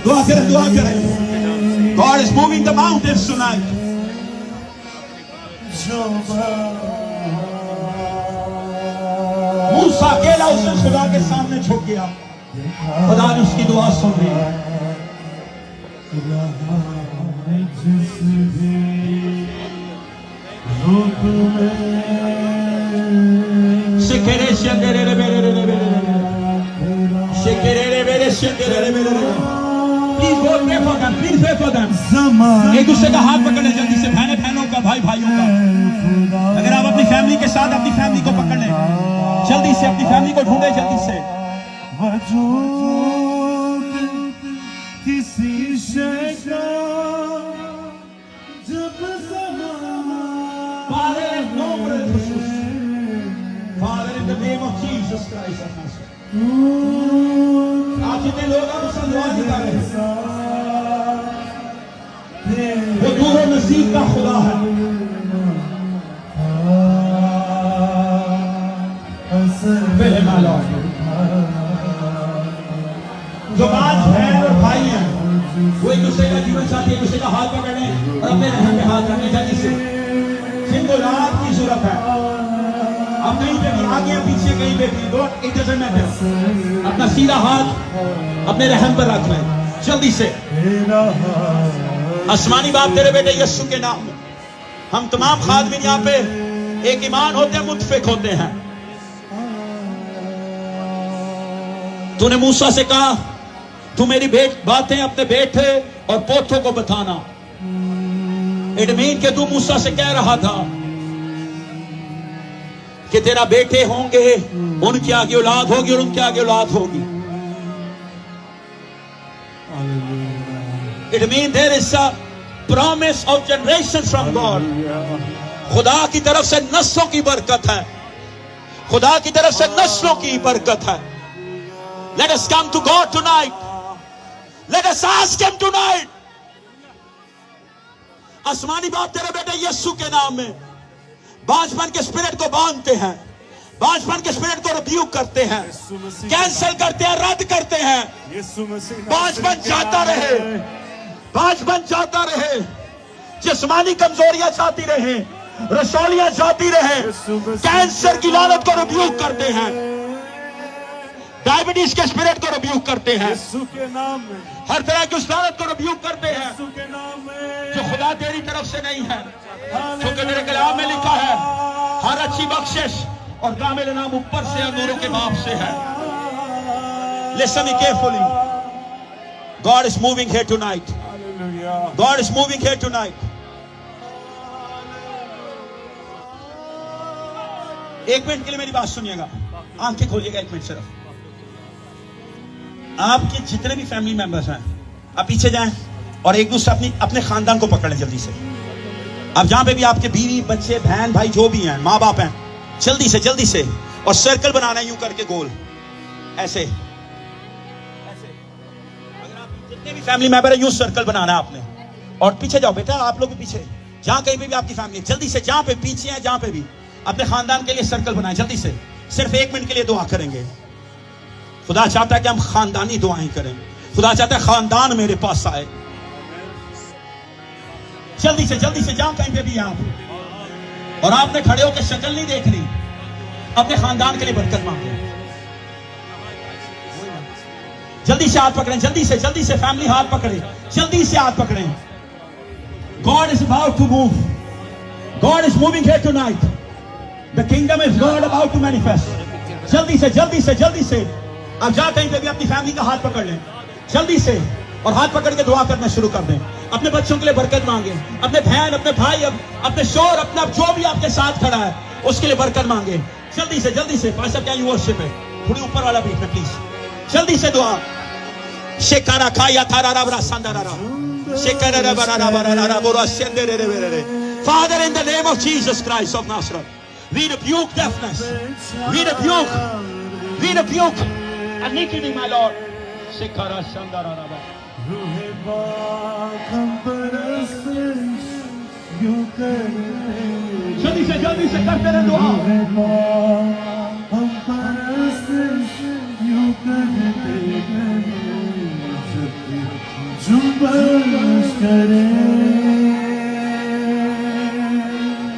Dua kare, dua kare. God is moving the mountains tonight. मूसा अकेला उसने खुदा के सामने झुक गया। खुदा ने उसकी दुआ सुन ली। Please go pray for them. Please pray for them. एक दूसरे का हाथ पकड़ लें जल्दी से, बहनों का, भाइयों का। अगर आप अपनी फैमिली के साथ अपनी फैमिली को पकड़ लें, जल्दी से अपनी फैमिली को ढूंढे जल्दी से। किसी शय का जब Father, no Father, in the name of Jesus Christ of Nazareth. आज जितने लोग आप उसका दुआ दिखा रहे हैं, वो दूर और नजदीक का खुदा है। जो आज बहन और भाई हैं, वो एक दूसरे का जीवन साथी, एक दूसरे का हाथ पकड़ने और अपने रहन पे हाथ रखने जल्दी से। जिनको रात की जरूरत है, आप कहीं पे भी आगे पीछे कहीं पे भी, डोंट इट डजंट मैटर, अपना सीधा हाथ अपने रहम पर रख लें जल्दी से। आसमानी बाप तेरे बेटे यीशु के नाम में हम तमाम खादमीन यहाँ पे एक ईमान होते हैं, मुत्फिक होते हैं। तूने मूसा से कहा तू मेरी बातें अपने बेटे और पोतों को बताना। इट मीन कि तू मूसा से कह रहा था कि तेरा बेटे होंगे, उनके आगे औलाद होगी और उनके आगे औलाद होगी। It mean there is a promise of generation from God. खुदा की तरफ से नस्लों की बरकत है, खुदा की तरफ से नस्लों की बरकत है। Let us come to God tonight. Let us ask Him tonight. आसमानी बाप तेरे बेटे यीशु के नाम में बांझपन के स्पिरिट को बांधते हैं, बांझपन के स्पिरिट को रिब्यूक करते हैं, कैंसिल करते हैं, रद्द करते हैं। बांझपन जाता रहे, बांझपन जाता रहे, जिस्मानी कमजोरियां जाती रहे, रसौलियां जाती रहे, कैंसर की लानत को रिब्यूक करते हैं, डायबिटीज के स्पिरिट को रिब्यूक करते हैं, के नाम में हर तरह की उस लानत को रिब्यूक करते हैं के नाम में जो खुदा तेरी तरफ से नहीं है। क्योंकि मेरे कलाम में लिखा है हर अच्छी बख्शिश और कामिल इनाम ऊपर से और नूरों के बाप से है। Listen me carefully. God is moving here tonight. God is moving here tonight. एक मिनट के लिए मेरी बात सुनिएगा, आंखें खोलिएगा एक मिनट सिर्फ। आपके जितने भी फैमिली मेंबर्स हैं, आप पीछे जाएं और एक दूसरे अपने खानदान को पकड़ लें जल्दी से। अब जहां पे भी आपके बीवी बच्चे बहन भाई जो भी हैं, माँ बाप हैं, जल्दी से और सर्कल बनाना है यूं करके गोल, ऐसे अगर आप जितने भी फैमिली मेंबर है यूं सर्कल बनाना है आपने। और पीछे जाओ बेटा, आप लोग भी पीछे, जहां कहीं पे भी आपकी फैमिली, जल्दी से जहां पे पीछे है, जहां पे भी अपने खानदान के लिए सर्कल बनाएं जल्दी से। सिर्फ 1 मिनट के लिए दुआ करेंगे। खुदा चाहता है कि हम खानदानी दुआएं करें। खुदा चाहता है खानदान मेरे पास आए। जल्दी से जहां कहीं पे भी आप, और आपने खड़े होकर शक्ल नहीं देखनी, अपने खानदान के लिए बरकत मांगे। जल्दी से हाथ पकड़ें, जल्दी से फैमिली हाथ पकड़े, जल्दी से हाथ पकड़ें। God is about to move. God is moving here tonight. The kingdom is God about to manifest. जल्दी से अब जहां कहीं पे भी अपनी फैमिली का हाथ पकड़ लें जल्दी से, और हाथ पकड़ के दुआ करना शुरू कर दें। अपने बच्चों के लिए बरकत मांगे, अपने बहन, अपने भाई, अपने शोर, अपना जो भी आपके साथ खड़ा है उसके लिए बरकत मांगे। जल्दी से पास क्या यू वर्शिप है, थोड़ी ऊपर वाला बीट में प्लीज, जल्दी से दुआ। शेकारा खाया थारा रबरा संदरारा शेकारा रबरा रबरा बोरा सेंदरे रे। Father, in the name of Jesus Christ of Nazareth, we rebuke deafness, we rebuke iniquity, my Lord. Shekara Shandarara. जल्दी से करते रहे दुआ।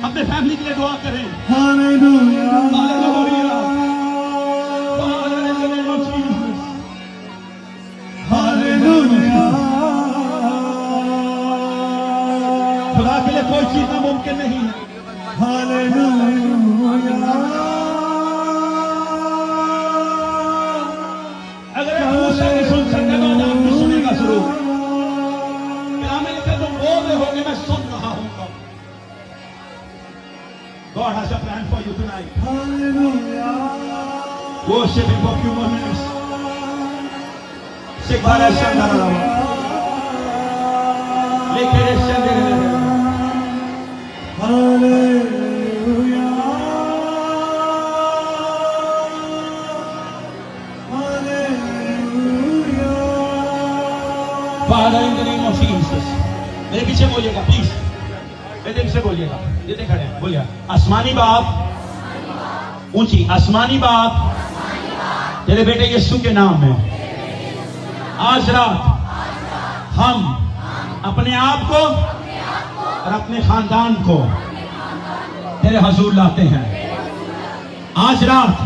अपने फैमिली के लिए दुआ करें। Hallelujah, hallelujah, hallelujah. खुदा के लिए कोई चीज नामुमकिन नहीं है। हालेलुया। अगर आप मूसा की सुन सकते हो तो आप सुनेगा जरूर। तुम बोल रहे होगे, मैं सुन रहा हूँ। God has a plan for you tonight. Hallelujah. Worship Him for a few more minutes. Shekara Shandarara. Lekere Shandarara. Hallelujah. Hallelujah. Father, in the name of Jesus. मेरे पीछे बोलिएगा प्लीज, मेरे पीछे बोलिएगा, जितने खड़े हैं बोलिए। आसमानी बाप, ऊंची, आसमानी बाप, तेरे बेटे यीशु के नाम में आज रात हम अपने आप को और अपने खानदान को तेरे हुजूर लाते हैं। आज रात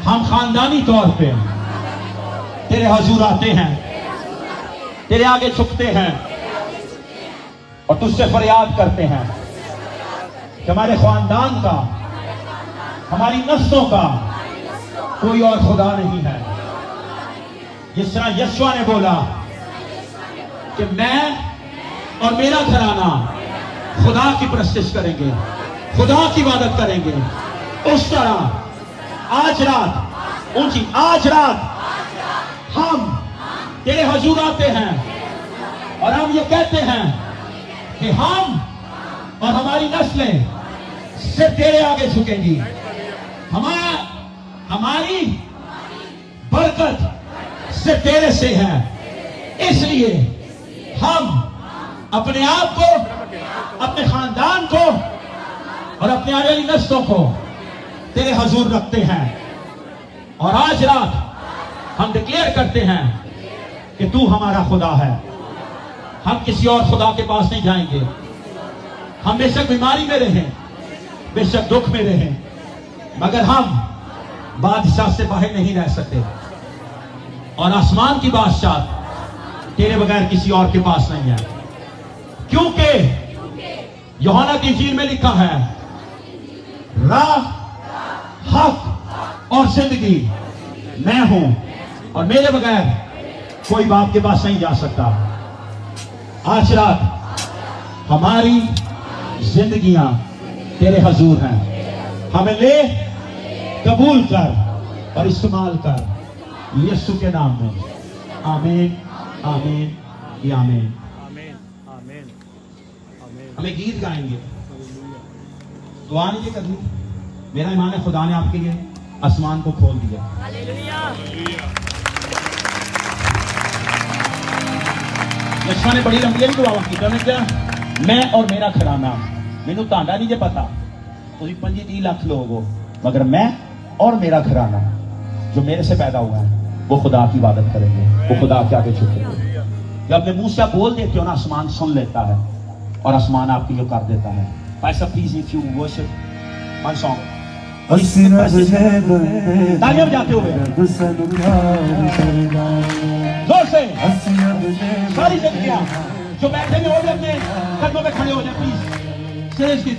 हम खानदानी तौर पे तेरे हुजूर आते हैं, तेरे आगे झुकते हैं और तुझसे फरियाद करते हैं कि हमारे खानदान का, हमारी नस्लों का कोई और खुदा नहीं है। जिस तरह यशवा ने बोला कि मैं और मेरा घराना खुदा की परस्तिश करेंगे, खुदा की इबादत करेंगे, उस तरह आज रात, ऊंची, आज रात हम तेरे हुजूर आते हैं और हम ये कहते हैं कि हम और हमारी नस्लें सिर्फ तेरे आगे झुकेंगी। हमारी बरकत सिर्फ तेरे से है। इसलिए हम अपने आप को, अपने खानदान को और अपने आने वाली नस्लों को तेरे हुजूर रखते हैं। और आज रात हम डिक्लेयर करते हैं कि तू हमारा खुदा है। हम किसी और खुदा के पास नहीं जाएंगे। हम बेशक बीमारी में रहें, बेशक दुख में रहें, मगर हम बादशाह से बाहर नहीं रह सकते। और आसमान की बादशाह तेरे बगैर किसी और के पास नहीं है, क्योंकि यूहन्ना की इंजील में लिखा है, राह, हक और जिंदगी मैं हूं। और मेरे बगैर कोई बाप के पास नहीं जा सकता। आज रात हमारी जिंदगियां तेरे हजूर हैं, हमें ले, कबूल कर और इस्तेमाल कर यीशु के नाम में। आमीन आमीन या आमीन। आमीन आमीन आमीन। हमें गीत गाएंगे, दुआ नहीं करनी। मेरा ईमान है खुदा ने आपके लिए आसमान को खोल दिया। यशवा ने बड़ी लंबी दुआ की, कहने क्या, मैं और मेरा घराना, मैनू तांडा नहीं जे पता, तुम 25-30 लाख लोग हो, मगर मैं और मेरा घराना जो मेरे से पैदा हुआ है वो खुदा की इबादत करेंगे, वो खुदा के आगे झुकेंगे। जब अपने मुंह से आप बोल देते हो ना, आसमान सुन लेता है और आसमान आपकी जो कर देता है। भाई साहब please if you worship one song, तालियां बजाते हुए जोर से सारी जिंदगियां जो बैठे में हो जाए अपने कदमों पे खड़े हो जाए प्लीज। स्टेज की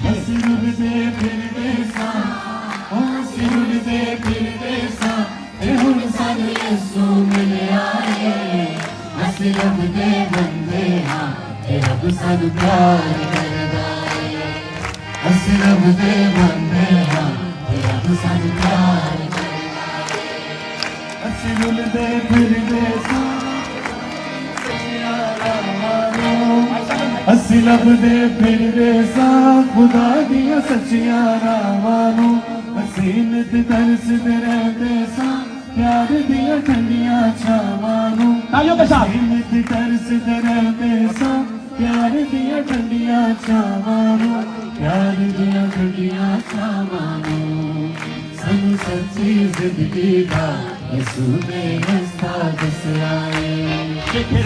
ਅਸੀਂ ਲੱਭਦੇ ਫਿਰਦੇ ਸਾਂ ਖੁਦਾ ਦੀਆਂ ਸੱਚੀਆਂ ਰਾਹਾਂ ਨੂੰ, ਅਸੀਂ ਨਿਤ ਤਰਸਦੇ ਰਹਿੰਦੇ ਸਾਂ प्यार दिया ठंडिया छावानू, तालियों के साथ नित तरसते रहते सा प्यार दिया ठंडिया छावानू, प्यार दिया ठंडिया छावानू। सानू सच्ची जिंदगी दा यसू ने रास्ता दस्याए,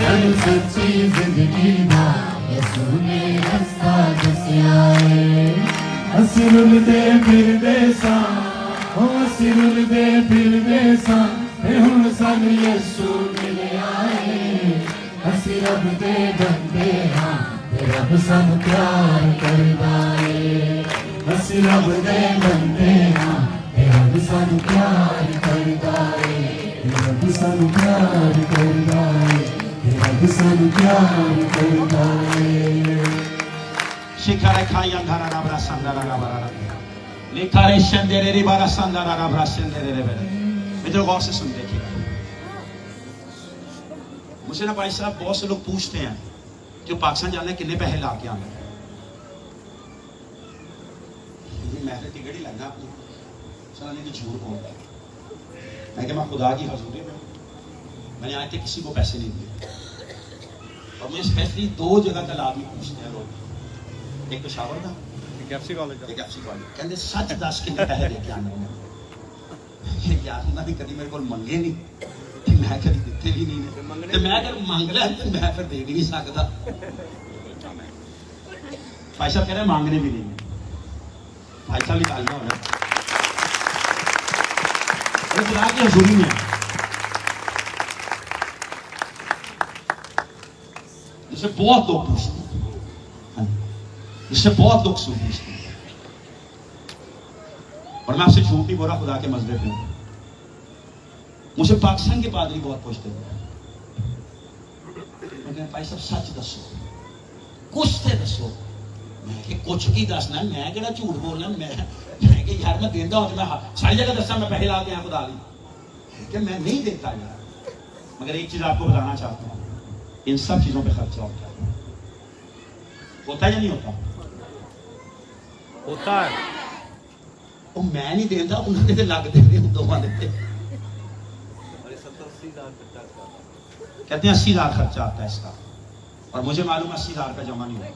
सानू सच्ची जिंदगी दा यसू ने रास्ता दस्याए। असीं रुलदे फिरदे सा, ਅਸੀਂ ਰੁਲਦੇ ਫਿਰਦੇ ਸਾਂ ਤੇ ਹੁਣ ਸਾਨੂੰ ਯਿਸੂ ਮਿਲਿਆ ਏ। ਅਸੀਂ ਰੱਬ ਦੇ ਬੰਦੇ ਹਾਂ ਤੇ ਰੱਬ ਸਾਨੂੰ ਪਿਆਰ ਕਰਦਾ ਏ। ਅਸੀਂ ਰੱਬ ਦੇ ਬੰਦੇ ਹਾਂ ਤੇ ਰੱਬ ਸਾਨੂੰ ਪਿਆਰ ਕਰਦਾ ਏ। ਰੱਬ ਸਾਨੂੰ ਪਿਆਰ ਕਰਦਾ ਏ, ਰੱਬ ਸਾਨੂੰ ਪਿਆਰ ਕਰਦਾ ਏ। शिखर खाई अंधारा राबरा संदारा राबरा लिखारे शंदेरे रे बारा संदारा राबरा शंदेरे रे बेरे। मित्रों गौर से सुन देखिए, मुझे ना भाई साहब बहुत से लोग पूछते हैं जो पाकिस्तान जाने कितने पैसे ला के आने, मैं तो टिकट ही लगना अपनी साले की झूठ बोलता है। मैं क्या, मैं खुदा की हजूरी में मैंने आज तक किसी को पैसे नहीं दिए। और मुझे स्पेशली 2 जगह का लाभ पूछते हैं लोग, एक पेशावर का, एक एफसी कॉलेज, कहते सच दस कितने पैसे लेके आने हैं यार। उन्होंने कभी मेरे को मंगे नहीं, मैं कभी दिते भी नहीं ने, मैं अगर मंग लिया तो मैं फिर दे भी नहीं सकता। भाई साहब कह रहे मांगने भी नहीं, भाई साहब निकालना हो रहा खुदा की हजूरी में। जिसे बहुत लोग पूछते हैं, जिससे बहुत लोग सुन पूछते हैं, और मैं आपसे झूठ नहीं बोल रहा, खुदा के मसले पे मुझे पाकिस्तान के पादरी बहुत पूछते थे। मैं कहता भाई साहब सच दसो, कुछ ते दसो। मैं कि कुछ की दसना, मैं कहना झूठ बोलना। मैं कि यार मैं देता हूं, मैं सारी जगह दसा मैं पैसे ला के आया खुदा ली, कि मैं नहीं देता यार। मगर एक चीज आपको बताना चाहता हूं, इन सब चीजों पे खर्चा होता है या नहीं होता? होता है। वो मैं नहीं देता, उन्होंने तो लग देते हैं दोवां दे। कहते हैं 80,000 खर्चा आता है इसका, और मुझे मालूम 80,000 का जमा नहीं हुआ।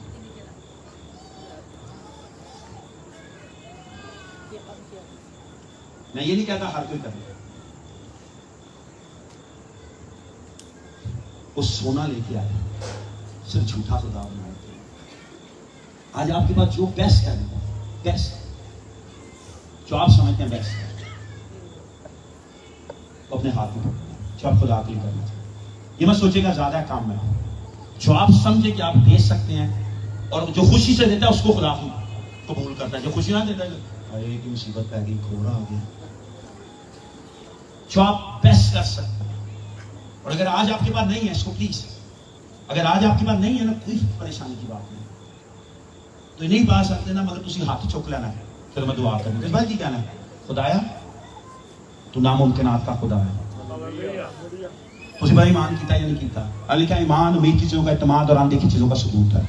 मैं ये नहीं कहता हर कोई करे, वो सोना लेके आया, सिर्फ झूठा खुदा बनाया। आज आपके पास जो बेस्ट है, बेस्ट जो आप समझते हैं बेस्ट है, वो अपने हाथ में जो आप खुदा के लिए करना चाहिए। ये मत सोचेगा ज्यादा काम में, जो आप समझे कि आप दे सकते हैं, और जो खुशी से देता है उसको खुदा कबूल करता है। जो खुशी ना देता है, अरे की मुसीबत पै गई, घोड़ा आ गया। जो आप बेस्ट कर सकते हैं और अगर आज आपके पास नहीं है, इसको प्लीज, अगर आज आपके पास नहीं है ना, कोई परेशानी की बात नहीं, तो नहीं पा सकते ना, मगर तुसी हाथ चुक लेना है, फिर मैं दुआ करूंगा। भाई की कहना है, खुदाया तू नामुमकिनात का खुदा है। तुसी भाई ईमान कीता या नहीं कीता? अली का ईमान उम्मीद की चीजों का इत्मीनान और अनदेखी चीजों का सबूत है।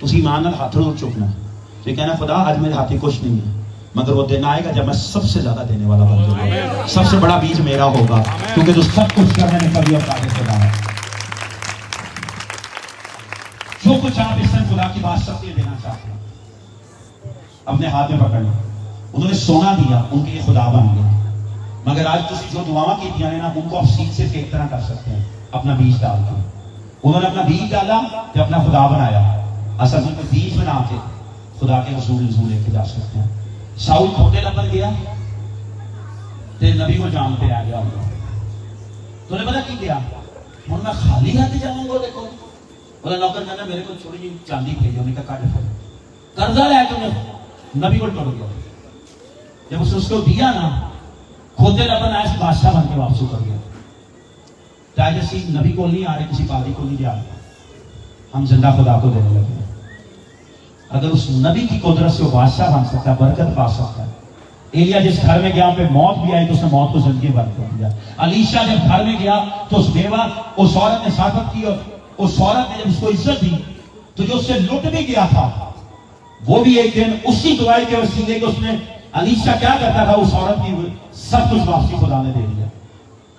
तुसी ईमान नाल हाथ जोड़ चुकना, तो ये कहना खुदा आज मेरे हाथ कुछ नहीं है, मगर वो दिन आएगा जब मैं सबसे ज्यादा देने वाला बन जाऊंगा, सबसे बड़ा बीज मेरा होगा, क्योंकि जो सब कुछ करने में कभी और खुदा है। जो कुछ आप इस टाइम खुदा की बात सबके देना चाहते हैं, अपने हाथ में पकड़ लो। उन्होंने सोना दिया, उनके लिए खुदा बन गया। मगर आज तुम जो दुआएं की दिया ना, उनको आप सीध सिर्फ एक तरह कर सकते हैं, अपना बीज डाल के। उन्होंने अपना बीज डाला तो अपना खुदा बनाया। असल में बीज बना के खुदा के रसूल लेके जा सकते हैं। साउल खोटे लबन गया, ते नबी को जानते आ गया उनको, तो पता की किया, हूं मैं खाली हाथ जाऊंगा। देखो बोला नौकर कहना मेरे को थोड़ी जी चांदी भेजो, उन्हें कहा कर्जा लाया तुमने, नबी को टोड़ गया। जब उसको दिया ना, खोते लबन आया, बादशाह बन के वापस कर गया। चाहे नबी को नहीं आ रहे, किसी पादी को नहीं जा रहे, हम जिंदा खुदा को देने लगे। अगर उस नबी की कुदरत से वो बादशाह बन सकता है, बरकत पा सकता है। एलिया जिस घर में गया पे मौत भी आई, तो उसने मौत को जिंदगी बंद कर दिया। अलीशा जब घर में गया तो उस बेवा, उस औरत ने साबित की, और उस औरत ने जब उसको इज्जत दी, तो जो उससे लुट भी गया था, वो भी एक दिन उसी दुआई के वसीले के उसने, अलीशा क्या करता था, उस औरत की सब कुछ वापसी खुदा ने दे दिया।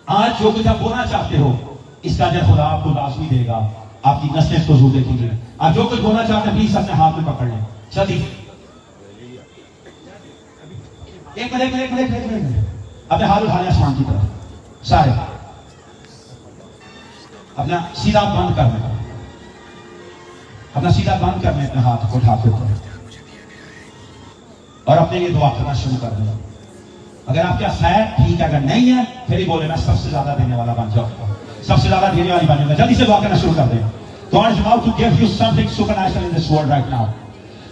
आज जो कुछ आप बोलना चाहते हो, इसका जब खुदा आपको लाजमी देगा, आपकी नस्लें इसको जरूर देखेंगे। आप जो कुछ बोलना चाहते हैं, प्लीज अपने हाथ में पकड़ लें। चलिए एक मिनट, अपने हाथ उठाने आसमान की तरफ, सारे अपना सीधा बंद करने, अपना सीधा बंद करने, अपने हाथ को उठाते ऊपर, और अपने लिए दुआ करना शुरू कर देना। अगर आपका खैर ठीक है, अगर नहीं है फिर ही बोले मैं सबसे ज्यादा देने वाला बन जाऊंगा, सबसे ज्यादा देने वाली बन जाऊंगा। जल्दी से दुआ करना शुरू कर दें। God is about to give you something supernatural in this world right now.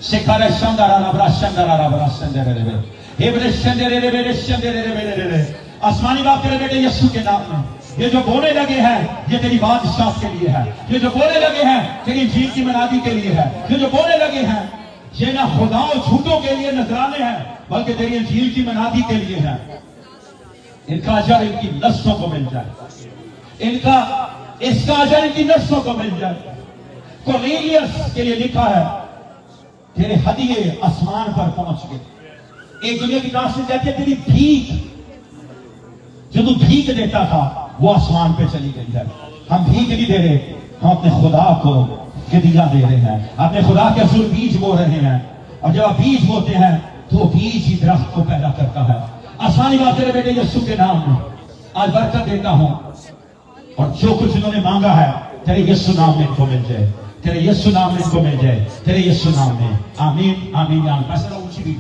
Sekara shandara rabra shandara rabra shandere rebe. Hebre shandere rebe shandere rebe. आसमानी बाप तेरे बेटे यीशु के नाम में, ये जो बोलने लगे हैं, ये तेरी बादशाह के लिए है। ये जो बोलने लगे हैं, तेरी जीत की मनादी के लिए है। ये जो बोलने लगे हैं, ये ना खुदाओं झूठों के लिए नजराने हैं, बल्कि तेरी इंजील की मनादी के लिए है। इनका अजर इनकी नस्लों को मिल जाए, इसका अजर इनकी नस्लों को मिल जाए। कोर्नेलियस के लिए लिखा है, तेरे हदिये आसमान पर पहुंच गए। एक दुनिया की दास्तान कहती है, तेरी भीख जो तू भीख देता था, वो आसमान पे चली गई है। हम भीख नहीं दे रहे, हम अपने खुदा को गिदिया दे रहे हैं, अपने खुदा के असूल बीज बो रहे हैं। और जब आप बीज बोते हैं, तो बीज ही दरख्त को पैदा करता है। आसानी बात तेरे बेटे यीशु के नाम में आज बरकत देता हूं, और जो कुछ इन्होंने मांगा है, तेरे यीशु नाम में इनको मिल जाए, तेरे यीशु नाम में इनको मिल जाए, तेरे यीशु नाम में। आमीन आमीन।